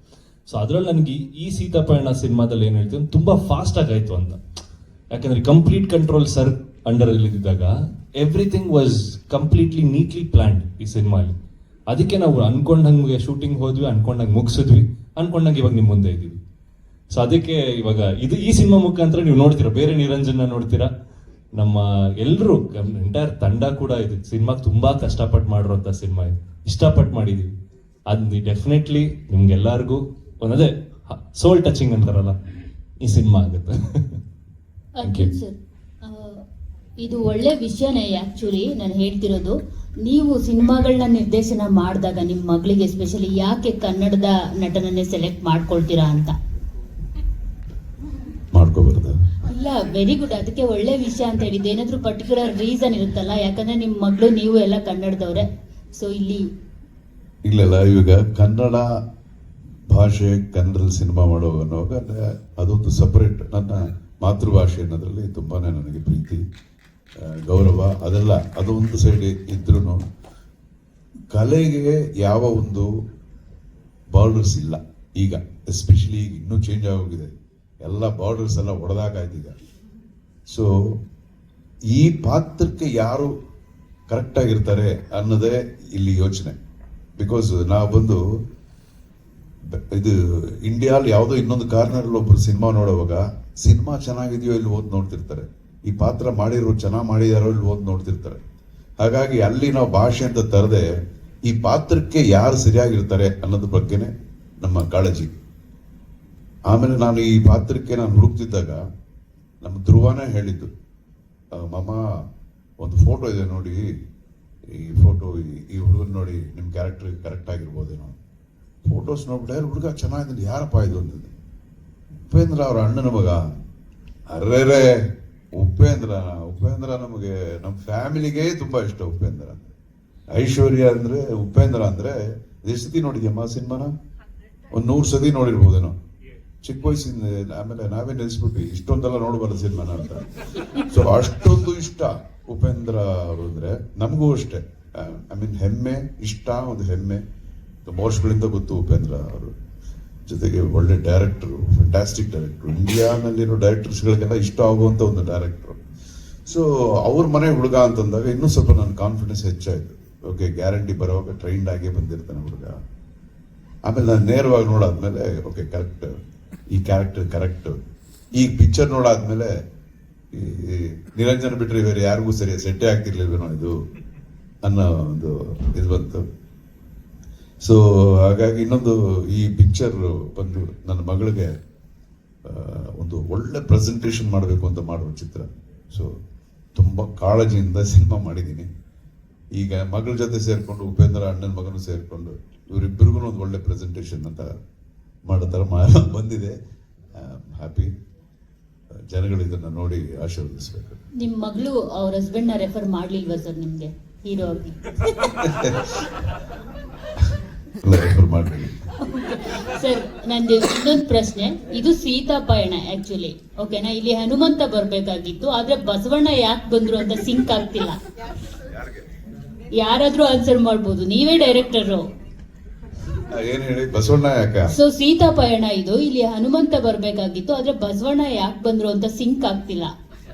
ಸೊ ಅದರಲ್ಲಿ ನನಗೆ ಈ ಸೀತಾಪಯಣ ಸಿನಿಮಾದಲ್ಲಿ ಏನು ಹೇಳ್ತೀವಿ, ತುಂಬ ಫಾಸ್ಟಾಗಿ ಆಯಿತು ಅಂತ. ಯಾಕಂದರೆ ಕಂಪ್ಲೀಟ್ ಕಂಟ್ರೋಲ್ ಸರ್ ಅಂಡರಲ್ಲಿ ಇದ್ದಾಗ everything was completely neatly planned ಈ ಸಿನಿಮಾಲಿ. ಅದಕ್ಕೆ ನಾವು ಅನ್ಕೊಂಡಂಗೆ ಶೂಟಿಂಗ್ ಹೋದ್ವಿ, ಅನ್ಕೊಂಡಂಗೆ ಮುಗಿಸಿದ್ವಿ, ಅನ್ಕೊಂಡಂಗೆ ಇವಾಗ ನಿಮ್ಮ ಮುಂದೆ ಇದ್ದೀವಿ. ಸೊ ಅದಕ್ಕೆ ಇವಾಗ ಈ ಸಿನಿಮಾ ಮುಖಾಂತರ ನೀವು ನೋಡ್ತೀರಾ, ಬೇರೆ ನಿರಂಜನ ನೋಡ್ತೀರಾ, ನಮ್ಮ ಎಲ್ಲರೂ ಎಂಟೈರ್ ತಂಡ ಕೂಡ ಇದು ಸಿನಿಮಾಗೆ ತುಂಬಾ ಕಷ್ಟಪಟ್ಟು ಮಾಡಿರೋಂಥ ಸಿನಿಮಾ ಇದು. ಇಷ್ಟಪಟ್ಟು ಮಾಡಿದೀವಿ. ಅದು ಡೆಫಿನೆಟ್ಲಿ ನಿಮ್ಗೆಲ್ಲರಿಗೂ ಒಂದೇ ಸೋಲ್ ಟಚಿಂಗ್ ಅಂತಾರಲ್ಲ, ಈ ಸಿನಿಮಾ ಆಗುತ್ತೆ. ಅರ್ಜುನ್ ಸರ್, ಇದು ಒಳ್ಳೆ ವಿಷಯನೇ. ಆ್ಯಕ್ಚುಲಿ ನಾನು ಹೇಳ್ತಿರೋದು, ನೀವು ಸಿನಿಮಾಗಳನ್ನ ನಿರ್ದೇಶನ ಮಾಡಿದಾಗ ನಿಮ್ಮ ಮಗಳಿಗೆ ಎಸ್ಪೆಷಲಿ ಯಾಕೆ ಕನ್ನಡದ ನಟನನ್ನೇ ಸೆಲೆಕ್ಟ್ ಮಾಡ್ಕೊಳ್ತೀರಾ ಅಂತ? ಮಾಡ್ಕೋಬಾರ್ದು. ಇಲ್ಲ, ವೆರಿ ಗುಡ್, ಅದಕ್ಕೆ ಒಳ್ಳೆ ವಿಷಯ ಅಂತ ಹೇಳಿದ್ದು. ಏನಾದರೂ ಪರ್ಟಿಕ್ಯುಲರ್ ರೀಸನ್ ಇರುತ್ತಲ್ಲ, ಯಾಕಂದ್ರೆ ನಿಮ್ಮ ಮಗಳು ನೀವು ಎಲ್ಲ ಕನ್ನಡದವ್ರೆ. ಸೊ ಇಲ್ಲಿ ಇಲ್ಲ ಇವಾಗ ಕನ್ನಡ ಭಾಷೆ, ಕನ್ನಡದಲ್ಲಿ ಸಿನಿಮಾ ಮಾಡುವಾಗ ಅದೊಂದು ಸಪರೇಟ್. ನನ್ನ ಮಾತೃಭಾಷೆ ಅನ್ನೋದ್ರಲ್ಲಿ ತುಂಬಾನೇ ನನಗೆ ಪ್ರೀತಿ, ಗೌರವ, ಅದೆಲ್ಲ ಅದು ಒಂದು ಸೈಡ್ ಇದ್ರೂ ಕಲೆಗೆ ಯಾವ ಒಂದು ಬಾರ್ಡರ್ಸ್ ಇಲ್ಲ ಈಗ. ಎಸ್ಪೆಷಲಿ ಈಗ ಇನ್ನೂ ಚೇಂಜ್ ಆಗೋಗಿದೆ, ಎಲ್ಲ ಬಾರ್ಡರ್ಸ್ ಎಲ್ಲ ಒಡೆದಾಗಾಯ್ತು ಈಗ. ಸೊ ಈ ಪಾತ್ರಕ್ಕೆ ಯಾರು ಕರೆಕ್ಟ್ ಆಗಿರ್ತಾರೆ ಅನ್ನೋದೇ ಇಲ್ಲಿ ಯೋಚನೆ. ಬಿಕಾಸ್ ನಾವು ಬಂದು ಇದು ಇಂಡಿಯಾಲ್ ಯಾವುದೋ ಇನ್ನೊಂದು ಕಾರ್ನರಲ್ಲಿ ಒಬ್ರು ಸಿನಿಮಾ ನೋಡುವಾಗ ಸಿನಿಮಾ ಚೆನ್ನಾಗಿದೆಯೋ ಇಲ್ಲಿ ಓದ್ ನೋಡ್ತಿರ್ತಾರೆ, ಈ ಪಾತ್ರ ಮಾಡಿರೋ ಚೆನ್ನಾಗಿ ಮಾಡಿದಾರೋ ಇಲ್ಲಿ ಓದ್ ನೋಡ್ತಿರ್ತಾರೆ. ಹಾಗಾಗಿ ಅಲ್ಲಿ ನಾವು ಭಾಷೆ ಅಂತ ತರದೆ ಈ ಪಾತ್ರಕ್ಕೆ ಯಾರು ಸರಿಯಾಗಿರ್ತಾರೆ ಅನ್ನೋದ್ರ ಬಗ್ಗೆನೆ ನಮ್ಮ ಕಾಳಜಿ. ಆಮೇಲೆ ನಾನು ಈ ಪಾತ್ರಕ್ಕೆ ನಾನು ಹುಡುಕ್ತಿದ್ದಾಗ ನಮ್ಮ ಧ್ರುವನೇ ಹೇಳಿದ್ದು, ಮಾಮ ಒಂದು ಫೋಟೋ ಇದೆ ನೋಡಿ, ಈ ಫೋಟೋ ಈ ಹುಡುಗನ ನೋಡಿ ನಿಮ್ಮ ಕ್ಯಾರೆಕ್ಟರ್ ಕರೆಕ್ಟ್ ಆಗಿರ್ಬೋದೇನೋ. ಫೋಟೋಸ್ ನೋಡ್ಬಿಟ್ಟೆ, ಹುಡುಗ ಚೆನ್ನಾಗಿದ್ದೀನಿ, ಯಾರಪ್ಪ ಇದು ಅಂದಿದ್ದೆ. ಉಪೇಂದ್ರ ಅವರ ಅಣ್ಣನ ಮಗ. ಅರ್ರೇ ಉಪೇಂದ್ರ ನಮಗೆ, ನಮ್ಮ ಫ್ಯಾಮಿಲಿಗೆ ತುಂಬಾ ಇಷ್ಟ ಉಪೇಂದ್ರ ಅಂದ್ರೆ. ಐಶ್ವರ್ಯ ಅಂದ್ರೆ ಉಪೇಂದ್ರ ಅಂದ್ರೆ ಎಷ್ಟು ಸತಿ ನೋಡಿದ್ಯಮ್ಮ ಸಿನಿಮಾನ? ಒಂದು 100 ಸತಿ ನೋಡಿರ್ಬೋದೇನೋ ಚಿಕ್ಕ ವಯಸ್ಸಿಂದ. ಆಮೇಲೆ ನಾವೇ ನೆನೆಸ್ಬಿಟ್ವಿ ಇಷ್ಟೊಂದೆಲ್ಲ ನೋಡಬಾರ್ದು ಸಿನಿಮಾನ ಅಂತ. ಸೊ ಅಷ್ಟೊಂದು ಇಷ್ಟ ಉಪೇಂದ್ರ ಅವರು ಅಂದ್ರೆ. ನಮಗೂ ಅಷ್ಟೇ, ಐ ಮೀನ್ ಹೆಮ್ಮೆ, ಇಷ್ಟ, ಒಂದು ಹೆಮ್ಮೆ. ತುಂಬ ವರ್ಷಗಳಿಂದ ಗೊತ್ತು ಉಪೇಂದ್ರ ಅವರು. ಜೊತೆಗೆ ಒಳ್ಳೆ ಡೈರೆಕ್ಟ್ರು, ಫ್ಯಾಂಟಾಸ್ಟಿಕ್ ಡೈರೆಕ್ಟ್ರು, ಇಂಡಿಯಾನಲ್ಲಿರೋ ಡೈರೆಕ್ಟರ್ಸ್ಗಳಿಗೆಲ್ಲ ಇಷ್ಟ ಆಗುವಂಥ ಒಂದು ಡೈರೆಕ್ಟ್ರು. ಸೊ ಅವ್ರ ಮನೆ ಹುಡುಗ ಅಂತಂದಾಗ ಇನ್ನೂ ಸ್ವಲ್ಪ ನನ್ನ ಕಾನ್ಫಿಡೆನ್ಸ್ ಹೆಚ್ಚಾಯಿತು. ಓಕೆ, ಗ್ಯಾರಂಟಿ ಬರೋವಾಗ ಟ್ರೈನ್ಡ್ ಆಗೇ ಬಂದಿರ್ತಾನೆ ಹುಡುಗ. ಆಮೇಲೆ ನಾನು ನೇರವಾಗಿ ನೋಡಾದ್ಮೇಲೆ ಓಕೆ ಕರೆಕ್ಟ್, ಈ ಕ್ಯಾರೆಕ್ಟರ್ ಕರೆಕ್ಟ್, ಈಗ ಪಿಕ್ಚರ್ ನೋಡಾದ್ಮೇಲೆ ಈ ನಿರಂಜನ ಬಿಟ್ಟರೆ ಬೇರೆ ಯಾರಿಗೂ ಸರಿ ಸೆಟ್ಟೇ ಆಗ್ತಿರ್ಲಿಲ್ವೇನೋ ಇದು ಅನ್ನೋ ಒಂದು ಇದು ಬಂತು. ಸೊ ಹಾಗಾಗಿ ಇನ್ನೊಂದು ಈ ಪಿಕ್ಚರ್ ಬಂದು ನನ್ನ ಮಗಳಿಗೆ ಒಂದು ಒಳ್ಳೆ ಪ್ರೆಸೆಂಟೇಷನ್ ಮಾಡಬೇಕು ಅಂತ ಮಾಡುವ ಚಿತ್ರ. ಸೊ ತುಂಬ ಕಾಳಜಿಯಿಂದ ಸಿನಿಮಾ ಮಾಡಿದ್ದೀನಿ. ಈಗ ಮಗಳ ಜೊತೆ ಸೇರಿಕೊಂಡು ಉಪೇಂದ್ರ ಅಣ್ಣನ ಮಗನು ಸೇರಿಕೊಂಡು ಇವರಿಬ್ಬರಿಗೂ ಒಂದು ಒಳ್ಳೆ ಪ್ರೆಸೆಂಟೇಷನ್ ಅಂತ ಮಾಡೋ ಥರ ಬಂದಿದೆ. ಹ್ಯಾಪಿ. ಜನಗಳು ಇದನ್ನ ನೋಡಿ ಆಶೀರ್ವದಿಸ್ಬೇಕು. ನಿಮ್ಮ ಮಗಳು ಅವ್ರ ಹಸ್ಬೆಂಡ್ ನ ರೆಫರ್ ಮಾಡ್ಲಿಲ್ವಾ ಸರ್ ನಿಮ್ಗೆ ಹೀರೋ ಆಗಿ? ರೆಫರ್ ಮಾಡಿ ಸರ್ ನಂದು ಇನ್ನೊಂದು ಪ್ರಶ್ನೆ, ಇದು ಸೀತಾ ಪಯಣ ಆಕ್ಚುಲಿ, ಓಕೆನಾ? ಇಲ್ಲಿ ಹನುಮಂತ ಬರ್ಬೇಕಾಗಿತ್ತು, ಆದ್ರೆ ಬಸವಣ್ಣ ಯಾಕೆ ಬಂದ್ರು ಅಂತ ಸಿಂಕ್ ಆಗ್ತಿಲ್ಲ. ಯಾರಾದ್ರೂ ಆನ್ಸರ್ ಮಾಡ್ಬೋದು, ನೀವೇ ಡೈರೆಕ್ಟರ್. ಏನ್ ಹೇಳಿ, ಬಸವಣ್ಣ ಯಾಕ? ಸೊ ಸೀತಾ ಪಯಣ ಇದು, ಇಲ್ಲಿ ಹನುಮಂತ ಬರ್ಬೇಕಾಗಿತ್ತು, ಆದ್ರೆ ಬಸವಣ್ಣ ಯಾಕೆ ಬಂದ್ರು ಅಂತ ಸಿಂಕ್ ಆಗ್ತಿಲ್ಲ.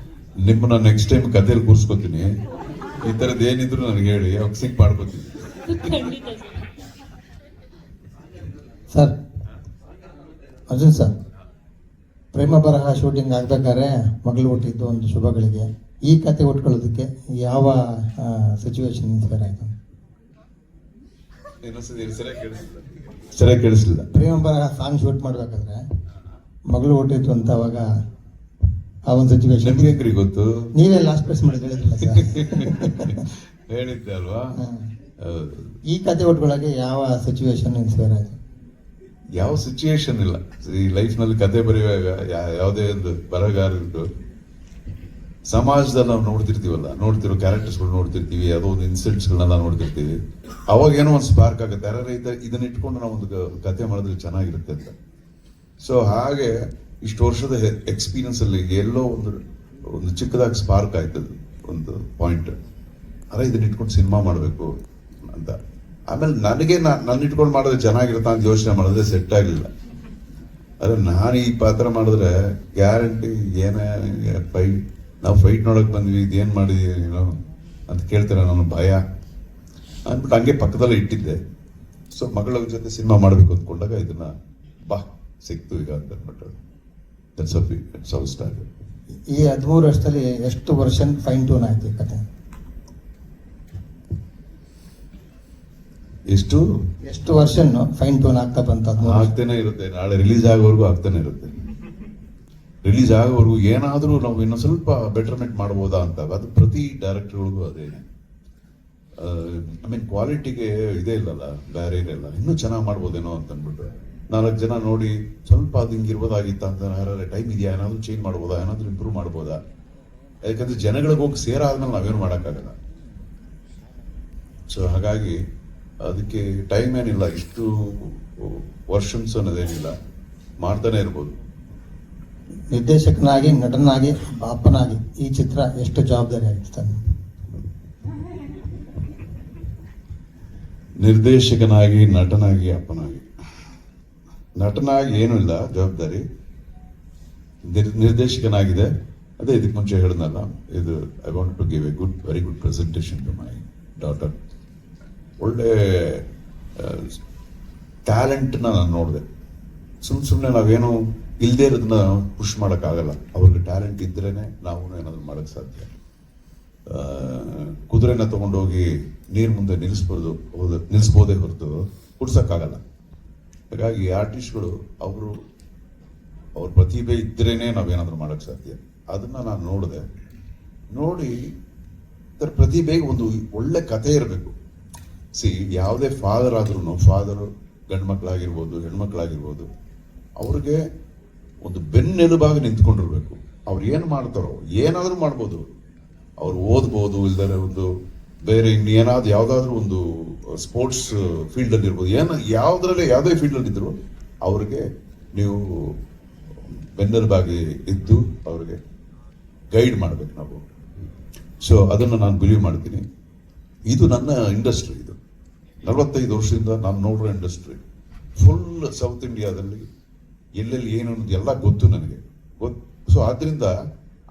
ನಿಮ್ಮನ್ನ ನೆಕ್ಸ್ಟ್ ಟೈಮ್ ಕಥೆಯಲ್ಲಿ ಕೂರಿಸ್ಕೊತೀನಿ. ಈ ತರದ್ ಏನಿದ್ರು ನನಗೆ ಹೇಳಿ, ಅವಾಗ ಸಿಂಕ್ ಮಾಡ್ಕೊತೀನಿ. ಖಂಡಿತ ಸರ್, ಅರ್ಜುನ್ ಸರ್, ಪ್ರೇಮ ಬರಹ ಶೂಟಿಂಗ್ ಆಗ್ಬೇಕಾದ್ರೆ ಮಗಳು ಹುಟ್ಟಿದ್ದು ಒಂದು ಶುಭಗಳಿಗೆ, ಈ ಕತೆ ಉಟ್ಕೊಳ್ಳೋದಕ್ಕೆ ಯಾವ ಸಿಚುವೇಶನ್ ಇನ್ಸ್ಪೈರ್ ಆಯ್ತು? ಸರಿಯಾಗಿ ಕೇಳಿಸ್ಲಿಲ್ಲ. ಪ್ರೇಮ ಬರಹ ಸಾಂಗ್ ಶೂಟ್ ಮಾಡ್ಬೇಕಾದ್ರೆ ಮಗಳು ಹುಟ್ಟಿತ್ತು ಅಂತ ಅವಾಗ ಆ ಒಂದು ಸಿಚುವೇಶನ್ ನಿಮ್ಗೆ ಗೊತ್ತು? ನೀವೇ ಲಾಸ್ಟ್ ಪ್ರೆಸ್ ಮಾಡಿ ಹೇಳಿದ್ರಲ್ಲ ಸರ್. ಹೇಳಿದ್ದೆ ಅಲ್ವಾ? ಈ ಕತೆ ಉಟ್ಕೊಳ್ಳೋಕೆ ಯಾವ ಸಿಚುವೇಶನ್ ಇನ್ಸ್ಪೈರ್ ಆಯ್ತು? ಯಾವ ಸಿಚುಯೇಷನ್ ಇಲ್ಲ. ಈ ಲೈಫ್ ನಲ್ಲಿ ಕತೆ ಬರೆಯುವಾಗ ಯಾವುದೇ ಒಂದು ಬರಹಗಾರರು ಸಮಾಜದಲ್ಲಿ ನಾವು ನೋಡ್ತಿರೋ ಕ್ಯಾರೆಕ್ಟರ್ಸ್ಗಳು ನೋಡ್ತಿರ್ತೀವಿ, ಯಾವುದೋ ಒಂದು ಇನ್ಸಿಡೆಂಟ್ಸ್ಗಳನ್ನೆಲ್ಲ ನೋಡ್ತಿರ್ತೀವಿ. ಅವಾಗ ಏನೋ ಒಂದು ಸ್ಪಾರ್ಕ್ ಆಗುತ್ತೆ, ಯಾರು ಇದನ್ನ ಇಟ್ಕೊಂಡು ನಾವು ಒಂದು ಕತೆ ಮಾಡಿದ್ರೆ ಚೆನ್ನಾಗಿರುತ್ತೆ ಅಂತ. ಸೊ ಹಾಗೆ ಇಷ್ಟು ವರ್ಷದ ಎಕ್ಸ್ಪೀರಿಯನ್ಸ್ ಅಲ್ಲಿ ಎಲ್ಲೋ ಒಂದು ಚಿಕ್ಕದಾಗಿ ಸ್ಪಾರ್ಕ್ ಆಯ್ತದ ಒಂದು ಪಾಯಿಂಟ್, ಅರೆ ಇದನ್ನ ಇಟ್ಕೊಂಡು ಸಿನಿಮಾ ಮಾಡಬೇಕು ಅಂತ. ಆಮೇಲೆ ನನಗೆ ನನ್ನ ಇಟ್ಕೊಂಡು ಮಾಡಿದ್ರೆ ಚೆನ್ನಾಗಿರುತ್ತಾ ಅಂತ ಯೋಚನೆ ಮಾಡಿದ್ರೆ ಸೆಟ್ ಆಗಲಿಲ್ಲ. ಅರೆ ನಾನು ಈ ಪಾತ್ರ ಮಾಡಿದ್ರೆ ಗ್ಯಾರಂಟಿ ಏನೇ ನಾವು ಫೈಟ್ ನೋಡಕ್ ಬಂದ್ವಿ, ಇದೇನು ಮಾಡಿದೀವಿ ಏನೋ ಅಂತ ಕೇಳ್ತಾರೆ, ನನ್ನ ಭಯ ಅಂದ್ಬಿಟ್ಟು ಹಂಗೆ ಪಕ್ಕದಲ್ಲೇ ಇಟ್ಟಿದ್ದೆ. ಸೊ ಮಗಳ ಜೊತೆ ಸಿನಿಮಾ ಮಾಡಬೇಕು ಅಂದ್ಕೊಂಡಾಗ ಇದನ್ನ ಸಿಕ್ತು ಈಗ ಅಂತ ಅಂದ್ಬಿಟ್ಟು ದಟ್ಸ್ ಹೌ ಸ್ಟಾರ್ಟ್. ಈ 13 ವರ್ಷದಲ್ಲಿ ಎಷ್ಟು ವರ್ಷನ್ ಫೈನ್ ಟ್ಯೂನ್ ಆಯ್ತು ಈ ಕತೆ? ಎಷ್ಟು ವರ್ಷನ್ ಫೈನ್ ಟ್ಯೂನ್ ಆಗ್ತಾ ಬಂತ? ಆಗ್ತಾನೆ ಇರುತ್ತೆ, ನಾಳೆ ರಿಲೀಸ್ ಆಗೋವರೆಗೂ ಆಗ್ತಾನೆ ಇರುತ್ತೆ. ರಿಲೀಸ್ ಆಗೋವರೆಗೂ ಏನಾದರೂ ನಾವು ಇನ್ನೊಂದು ಸ್ವಲ್ಪ ಬೆಟರ್ಮೆಂಟ್ ಮಾಡ್ಬೋದಾ ಅಂತ. ಅದು ಪ್ರತಿ ಡೈರೆಕ್ಟರ್ಗಳಿಗೂ ಅದೇನೆ. ಐ ಮೀನ್ ಕ್ವಾಲಿಟಿಗೆ ಇದೇ ಇಲ್ಲಲ್ಲ, ಬೇರೆ ಇರಲ್ಲ, ಇನ್ನೂ ಚೆನ್ನಾಗಿ ಮಾಡ್ಬೋದೇನೋ ಅಂತ ಅಂದ್ಬಿಟ್ಟು 4 ಜನ ನೋಡಿ ಸ್ವಲ್ಪ ಅದು ಹಿಂಗಿರ್ಬೋದಾಗಿತ್ತ ಅಂತ, ಯಾರು ಟೈಮ್ ಇದೆಯಾ, ಏನಾದರೂ ಚೇಂಜ್ ಮಾಡ್ಬೋದಾ, ಏನಾದರೂ ಇಂಪ್ರೂವ್ ಮಾಡ್ಬೋದಾ. ಯಾಕಂದ್ರೆ ಜನಗಳಿಗೆ ಹೋಗಿ ಸೇರಾದ್ಮೇಲೆ ನಾವೇನು ಮಾಡೋಕ್ಕಾಗಲ್ಲ. ಸೊ ಹಾಗಾಗಿ ಅದಕ್ಕೆ ಟೈಮ್ ಏನಿಲ್ಲ, ಇಷ್ಟು ವರ್ಷನ್ಸ್ ಅನ್ನೋದೇನಿಲ್ಲ, ಮಾಡ್ತಾನೆ ಇರ್ಬೋದು. ನಿರ್ದೇಶಕನಾಗಿ, ನಟನಾಗಿ, ಅಪ್ಪನಾಗಿ ಈ ಚಿತ್ರ ಎಷ್ಟು ಜವಾಬ್ದಾರಿ ಆಗಿತ್ತು? ನಿರ್ದೇಶಕನಾಗಿ, ನಟನಾಗಿ, ಅಪ್ಪನಾಗಿ. ನಟನಾಗಿ ಏನೂ ಇಲ್ಲ ಜವಾಬ್ದಾರಿ, ನಿರ್ದೇಶಕನಾಗಿದೆ. ಅದೇ ಇದಕ್ಕೆ ಮುಂಚೆ ಹೇಳಿದ್ನಲ್ಲ, ಇದು I want to give a very good presentation to my daughter. ಒಳ್ಳೆ ಟ್ಯಾಲೆಂಟ್ನ ನಾನು ನೋಡಿದೆ. ಸುಮ್ಮನೆ ನಾವೇನು ಇಲ್ಲದೆ ಇರೋದನ್ನ ಪುಷ್ ಮಾಡೋಕ್ಕಾಗಲ್ಲ. ಅವ್ರಿಗೆ ಟ್ಯಾಲೆಂಟ್ ಇದ್ರೇನೆ ನಾವು ಏನಾದರೂ ಮಾಡೋಕ್ಕೆ ಸಾಧ್ಯ. ಕುದುರೆನ ತಗೊಂಡೋಗಿ ನೀರು ಮುಂದೆ ನಿಲ್ಲಿಸ್ಬೋದೇ ಹೊರತು ಕುಡ್ಸೋಕ್ಕಾಗಲ್ಲ. ಹಾಗಾಗಿ ಆರ್ಟಿಸ್ಟ್ಗಳು ಅವ್ರ ಪ್ರತಿಭೆ ಇದ್ರೇನೆ ನಾವೇನಾದರೂ ಮಾಡೋಕ್ಕೆ ಸಾಧ್ಯ. ಅದನ್ನ ನಾನು ನೋಡಿದೆ. ನೋಡಿ ಅದರ ಪ್ರತಿಭೆಗೆ ಒಂದು ಒಳ್ಳೆ ಕಥೆ ಇರಬೇಕು. ಯಾವುದೇ ಫಾದರ್ ಆದ್ರೂ, ಫಾದರು ಗಂಡು ಮಕ್ಕಳಾಗಿರ್ಬೋದು, ಹೆಣ್ಮಕ್ಳಾಗಿರ್ಬೋದು, ಅವ್ರಿಗೆ ಒಂದು ಬೆನ್ನೆಲುಬಾಗಿ ನಿಂತ್ಕೊಂಡಿರ್ಬೇಕು. ಅವ್ರು ಏನು ಮಾಡ್ತಾರೋ, ಏನಾದರೂ ಮಾಡ್ಬೋದು, ಅವ್ರು ಓದ್ಬೋದು, ಇಲ್ದರೆ ಒಂದು ಬೇರೆ ಇನ್ನೇನಾದ್ರು ಯಾವುದಾದ್ರೂ ಒಂದು ಸ್ಪೋರ್ಟ್ಸ್ ಫೀಲ್ಡಲ್ಲಿ ಇರ್ಬೋದು, ಯಾವುದೇ ಫೀಲ್ಡಲ್ಲಿ ಇದ್ರು ಅವ್ರಿಗೆ ನೀವು ಬೆನ್ನೆಲುಬಾಗಿ ಇದ್ದು ಅವ್ರಿಗೆ ಗೈಡ್ ಮಾಡ್ಬೇಕು ನಾವು. ಸೊ ಅದನ್ನು ನಾನು ಬಿಲೀವ್ ಮಾಡ್ತೀನಿ. ಇದು ನನ್ನ ಇಂಡಸ್ಟ್ರಿ. ಇದು 45 ವರ್ಷದಿಂದ ನಾನು ನೋಡಿರೋ ಇಂಡಸ್ಟ್ರಿ. ಫುಲ್ ಸೌತ್ ಇಂಡಿಯಾದಲ್ಲಿ ಎಲ್ಲೆಲ್ಲಿ ಏನು ಅನ್ನೋದು ಎಲ್ಲ ಗೊತ್ತು ನನಗೆ. ಸೊ ಆದ್ರಿಂದ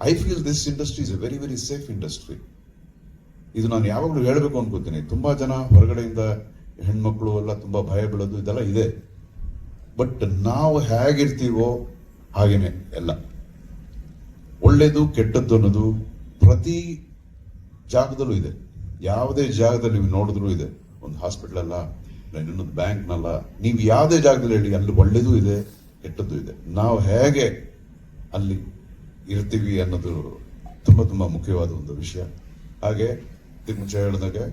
I feel this industry is A very very safe industry. ಇದು ನಾನು ಯಾವಾಗಲೂ ಹೇಳಬೇಕು ಅನ್ಕೋತೀನಿ. ತುಂಬಾ ಜನ ಹೊರಗಡೆಯಿಂದ ಹೆಣ್ಮಕ್ಳು ಎಲ್ಲ ತುಂಬಾ ಭಯ ಬೀಳೋದು ಇದೆಲ್ಲ ಇದೆ. ಬಟ್ ನಾವು ಹೇಗಿರ್ತೀವೋ ಹಾಗೇನೆ ಎಲ್ಲ. ಒಳ್ಳೇದು ಕೆಟ್ಟದ್ದು ಅನ್ನೋದು ಪ್ರತಿ ಜಾಗದಲ್ಲೂ ಇದೆ. ಯಾವುದೇ ಜಾಗದಲ್ಲಿ ನೀವು ನೋಡಿದ್ರು ಇದೆ. ಒಂದು ಹಾಸ್ಪಿಟಲ್ ಅಲ್ಲ, ಇನ್ನೊಂದು ಬ್ಯಾಂಕ್ನಲ್ಲ, ನೀವು ಯಾವುದೇ ಜಾಗದಲ್ಲಿ ಹೇಳಿ ಅಲ್ಲಿ ಒಳ್ಳೇದು ಇದೆ, ಕೆಟ್ಟದ್ದು ಇದೆ. ನಾವು ಹೇಗೆ ಅಲ್ಲಿ ಇರ್ತೀವಿ ಅನ್ನೋದು ತುಂಬಾ ತುಂಬಾ ಮುಖ್ಯವಾದ ಒಂದು ವಿಷಯ. ಹಾಗೆ ಮುಂಚೆ ಹೇಳಿದಾಗೆ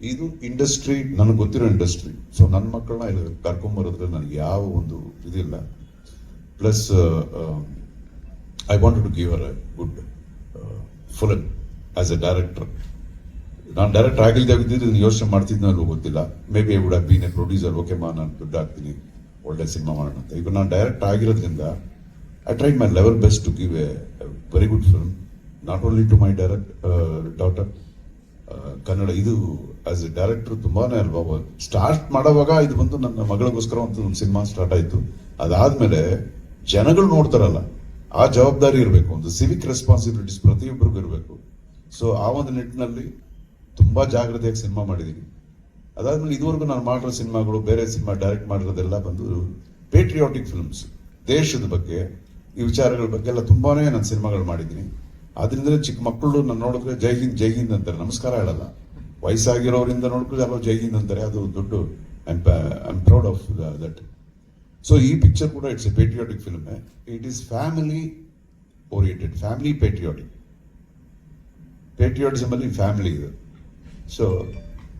ಇದು ಇಂಡಸ್ಟ್ರಿ, ನನಗೆ ಗೊತ್ತಿರೋ ಇಂಡಸ್ಟ್ರಿ. ಸೊ ನನ್ನ ಮಕ್ಕಳನ್ನ ಇಲ್ಲಿ ಕರ್ಕೊಂಬರೋದ್ರಲ್ಲಿ ನನಗೆ ಯಾವ ಒಂದು ಇದಿಲ್ಲ. Plus I wanted to give R a good film as A director. ನಾನು ಡೈರೆಕ್ಟರ್ ಆಗಿಲ್ದಾಗಿದ್ದು ಯೋಚನೆ ಮಾಡ್ತಿದ್ನಲ್ಲೂ ಗೊತ್ತಿಲ್ಲ. May be I would have been a producer. Okay ನಾನು ದುಡ್ಡು ಹಾಕ್ತೀನಿ, ಒಳ್ಳೆ ಸಿನಿಮಾ ಮಾಡೋಣ ಅಂತ. ಈಗ ನಾನು ಡೈರೆಕ್ಟ್ ಆಗಿರೋದ್ರಿಂದ I tried my level best to give a very good film, not only to my daughter. Kannada ಇದು ಆಸ್ ಎ ಡೈರೆಕ್ಟರ್ ತುಂಬಾನೇ ಅಲ್ವಾ, ಸ್ಟಾರ್ಟ್ ಮಾಡೋವಾಗ ಇದು ಬಂದು ನನ್ನ ಮಗಳಿಗೋಸ್ಕರ ಒಂದು ಸಿನಿಮಾ ಸ್ಟಾರ್ಟ್ ಆಯ್ತು. ಅದಾದ್ಮೇಲೆ ಜನಗಳು ನೋಡ್ತಾರಲ್ಲ, ಆ ಜವಾಬ್ದಾರಿ ಇರಬೇಕು, ಒಂದು ಸಿವಿಕ್ ರೆಸ್ಪಾನ್ಸಿಬಿಲಿಟೀಸ್ ಪ್ರತಿಯೊಬ್ಬರಿಗೂ ಇರಬೇಕು. ಸೊ ಆ ಒಂದು ನಿಟ್ಟಿನಲ್ಲಿ ತುಂಬಾ ಜಾಗ್ರತೆಯಾಗಿ ಸಿನಿಮಾ ಮಾಡಿದ್ದೀನಿ. ಅದಾದ್ಮೇಲೆ ಇದುವರೆಗೂ ನಾನು ಮಾಡಿರೋ ಸಿನಿಮಾಗಳು, ಬೇರೆ ಸಿನಿಮಾ ಡೈರೆಕ್ಟ್ ಮಾಡಿರೋದೆಲ್ಲ ಬಂದು ಪೇಟ್ರಿಯಾಟಿಕ್ ಫಿಲ್ಮ್ಸ್, ದೇಶದ ಬಗ್ಗೆ, ಈ ವಿಚಾರಗಳ ಬಗ್ಗೆ ಎಲ್ಲ ತುಂಬಾನೇ ನಾನು ಸಿನಿಮಾಗಳು ಮಾಡಿದ್ದೀನಿ. ಆದ್ರಿಂದ ಚಿಕ್ಕ ಮಕ್ಕಳು ನಾನು ನೋಡಿದ್ರೆ ಜೈ ಹಿಂದ್ ಜೈ ಹಿಂದ್ ಅಂತಾರೆ, ನಮಸ್ಕಾರ ಹೇಳಲ್ಲ. ವಯಸ್ಸಾಗಿರೋರಿಂದ ನೋಡಿದ್ರೆ ಎಲ್ಲೋ ಜೈ ಹಿಂದ್ ಅಂತಾರೆ, ಅದು ದೊಡ್ಡ I am proud of that. So ಈ ಪಿಕ್ಚರ್ ಕೂಡ it's A patriotic film. It is family oriented, family patriotic. Patriotism ಅಲ್ಲಿ ಫ್ಯಾಮಿಲಿ ಇದು. ಸೊ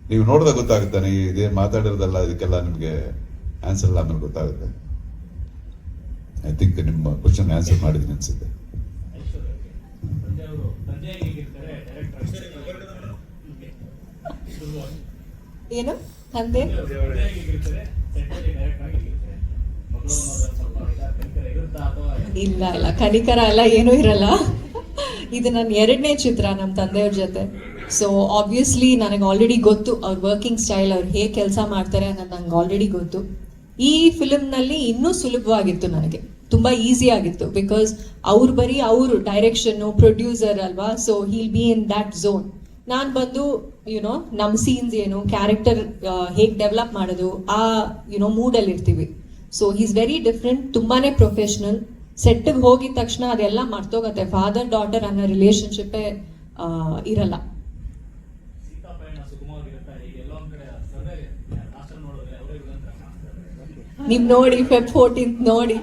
ನೀವು ನೋಡಿದಾಗ ಗೊತ್ತಾಗುತ್ತೆ, ಇದೇ ಮಾತಾಡಿರೋದಲ್ಲ, ಇದಕ್ಕೆಲ್ಲ ನಿಮಗೆ ಆನ್ಸರ್ ಎಲ್ಲ ಆಮೇಲೆ ಗೊತ್ತಾಗುತ್ತೆ. ಐ ಥಿಂಕ್ ನಿಮ್ಮ ಕ್ವಶನ್ ಆನ್ಸರ್ ಮಾಡಿದ್ದೀನಿ ಅನ್ಸುತ್ತೆ. ಏನು ತಂದೆ ಇಲ್ಲ ಇಲ್ಲ, ಕನಿಕರ ಎಲ್ಲ ಏನೂ ಇರಲ್ಲ. ಇದು ನನ್ನ 2ನೇ ಚಿತ್ರ ನಮ್ಮ ತಂದೆಯವ್ರ ಜೊತೆ. ಸೊ ಆಬ್ವಿಯಸ್ಲಿ ನನಗೆ ಆಲ್ರೆಡಿ ಗೊತ್ತು ಅವ್ರ ವರ್ಕಿಂಗ್ ಸ್ಟೈಲ್, ಅವ್ರು ಹೇಗೆ ಕೆಲಸ ಮಾಡ್ತಾರೆ ಅನ್ನೋದು ನಂಗೆ ಆಲ್ರೆಡಿ ಗೊತ್ತು. ಈ ಫಿಲ್ಮ್ನಲ್ಲಿ ಇನ್ನೂ ಸುಲಭವಾಗಿತ್ತು, ನನಗೆ ತುಂಬಾ ಈಸಿ ಆಗಿತ್ತು. ಬಿಕಾಸ್ ಅವ್ರು ಬರೀ ಅವರು ಡೈರೆಕ್ಷನ್ನು, ಪ್ರೊಡ್ಯೂಸರ್ ಅಲ್ವಾ. So heal B in that zone. ನಾನು ಬಂದು ಯುನೋ ನಮ್ಮ ಸೀನ್ಸ್ ಏನು, ಕ್ಯಾರೆಕ್ಟರ್ ಹೇಗೆ ಡೆವಲಪ್ ಮಾಡೋದು, ಆ ಮೂಡಲ್ಲಿ ಇರ್ತೀವಿ. ಸೊ ಈಸ್ ವೆರಿ ಡಿಫ್ರೆಂಟ್, ತುಂಬಾನೇ ಪ್ರೊಫೆಷನಲ್. ಸೆಟ್ಗೆ ಹೋಗಿದ ತಕ್ಷಣ ಅದೆಲ್ಲ ಮರ್ತೋಗತ್ತೆ, ಫಾದರ್ ಡಾಟರ್ ಅನ್ನೋ ರಿಲೇಶನ್ಶಿಪ್ಪೇ ಇರಲ್ಲ. ನೀವು ನೋಡಿ Feb 14th ನೋಡಿ.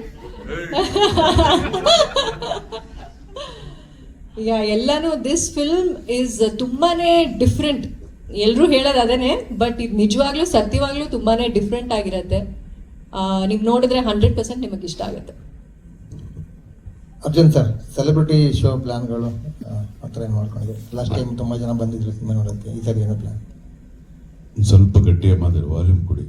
ಎಲ್ಲಾನು ದಿಸ್ ಫಿಲ್ಮ್ ಇಸ್ ತುಂಬಾನೇ ಡಿಫ್ರೆಂಟ್. ಎಲ್ಲರೂ ಹೇಳೋದು ಅದೇನೆ, ಬಟ್ ಇದು ನಿಜವಾಗ್ಲೂ ಸತ್ಯವಾಗ್ಲೂ ತುಂಬಾನೇ ಡಿಫ್ರೆಂಟ್ ಆಗಿರತ್ತೆ. ನೀವು ನೋಡಿದ್ರೆ 100% ನಿಮಗೆ ಇಷ್ಟ ಆಗುತ್ತೆ. ಅರ್ಜುನ್ ಸರ್, ಸೆಲೆಬ್ರಿಟಿ ಶೋ ಪ್ಲಾನ್ಗಳು ಆ ಥರ ಏನು ಮಾಡ್ಕೊಂಡಿದ್ದೀವಿ? ಲಾಸ್ಟ್ ಟೈಮ್ ತುಂಬ ಜನ ಬಂದಿದ್ರು ಸಿನಿಮಾ ನೋಡೋಕ್ಕೆ, ಈ ಸರಿ ಏನೋ ಪ್ಲಾನ್? ಸ್ವಲ್ಪ ಗಟ್ಟಿಯಾಗಿ ಮಾತಾಡಿ, ವಾಲ್ಯೂಮ್ ಕೊಡಿ.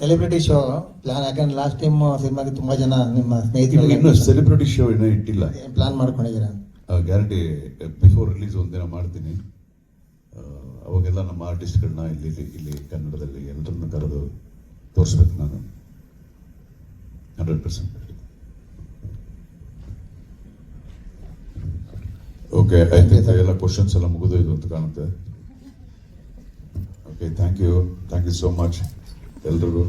ಸೆಲೆಬ್ರಿಟಿ ಶೋ ಪ್ಲಾನ್, ಯಾಕಂದ್ರೆ ಲಾಸ್ಟ್ ಟೈಮ್ ಸಿನಿಮಾಗೆ ತುಂಬ ಜನ ನಿಮ್ಮ ಸ್ನೇಹಿತರು ಇನ್ನು ಸೆಲೆಬ್ರಿಟಿ ಶೋ ಇನ್ನೂ ಇಟ್ಟಿಲ್ಲ, ಪ್ಲಾನ್ ಮಾಡ್ಕೊಂಡಿದ್ದೀರಾ? ಗ್ಯಾರಂಟಿ ಬಿಫೋರ್ ರಿಲೀಸ್ ಒಂದಿನ ಮಾಡ್ತೀನಿ. ಅವಾಗೆಲ್ಲ ನಮ್ಮ ಆರ್ಟಿಸ್ಟ್ಗಳನ್ನ ಇಲ್ಲಿ ಕನ್ನಡದಲ್ಲಿ ಎಲ್ಲರನ್ನ ಕರೆದು ತೋರಿಸ್ಬೇಕು ನಾನು 100%. ಓಕೆ, ಐ ಥಿಂಕ್ ಎಲ್ಲ ಕ್ವಶನ್ಸ್ ಎಲ್ಲ ಮುಗಿದೋಯ್ತು ಅಂತ ಕಾಣುತ್ತೆ. Okay, thank you so much ಎಲ್ರಿಗೂ.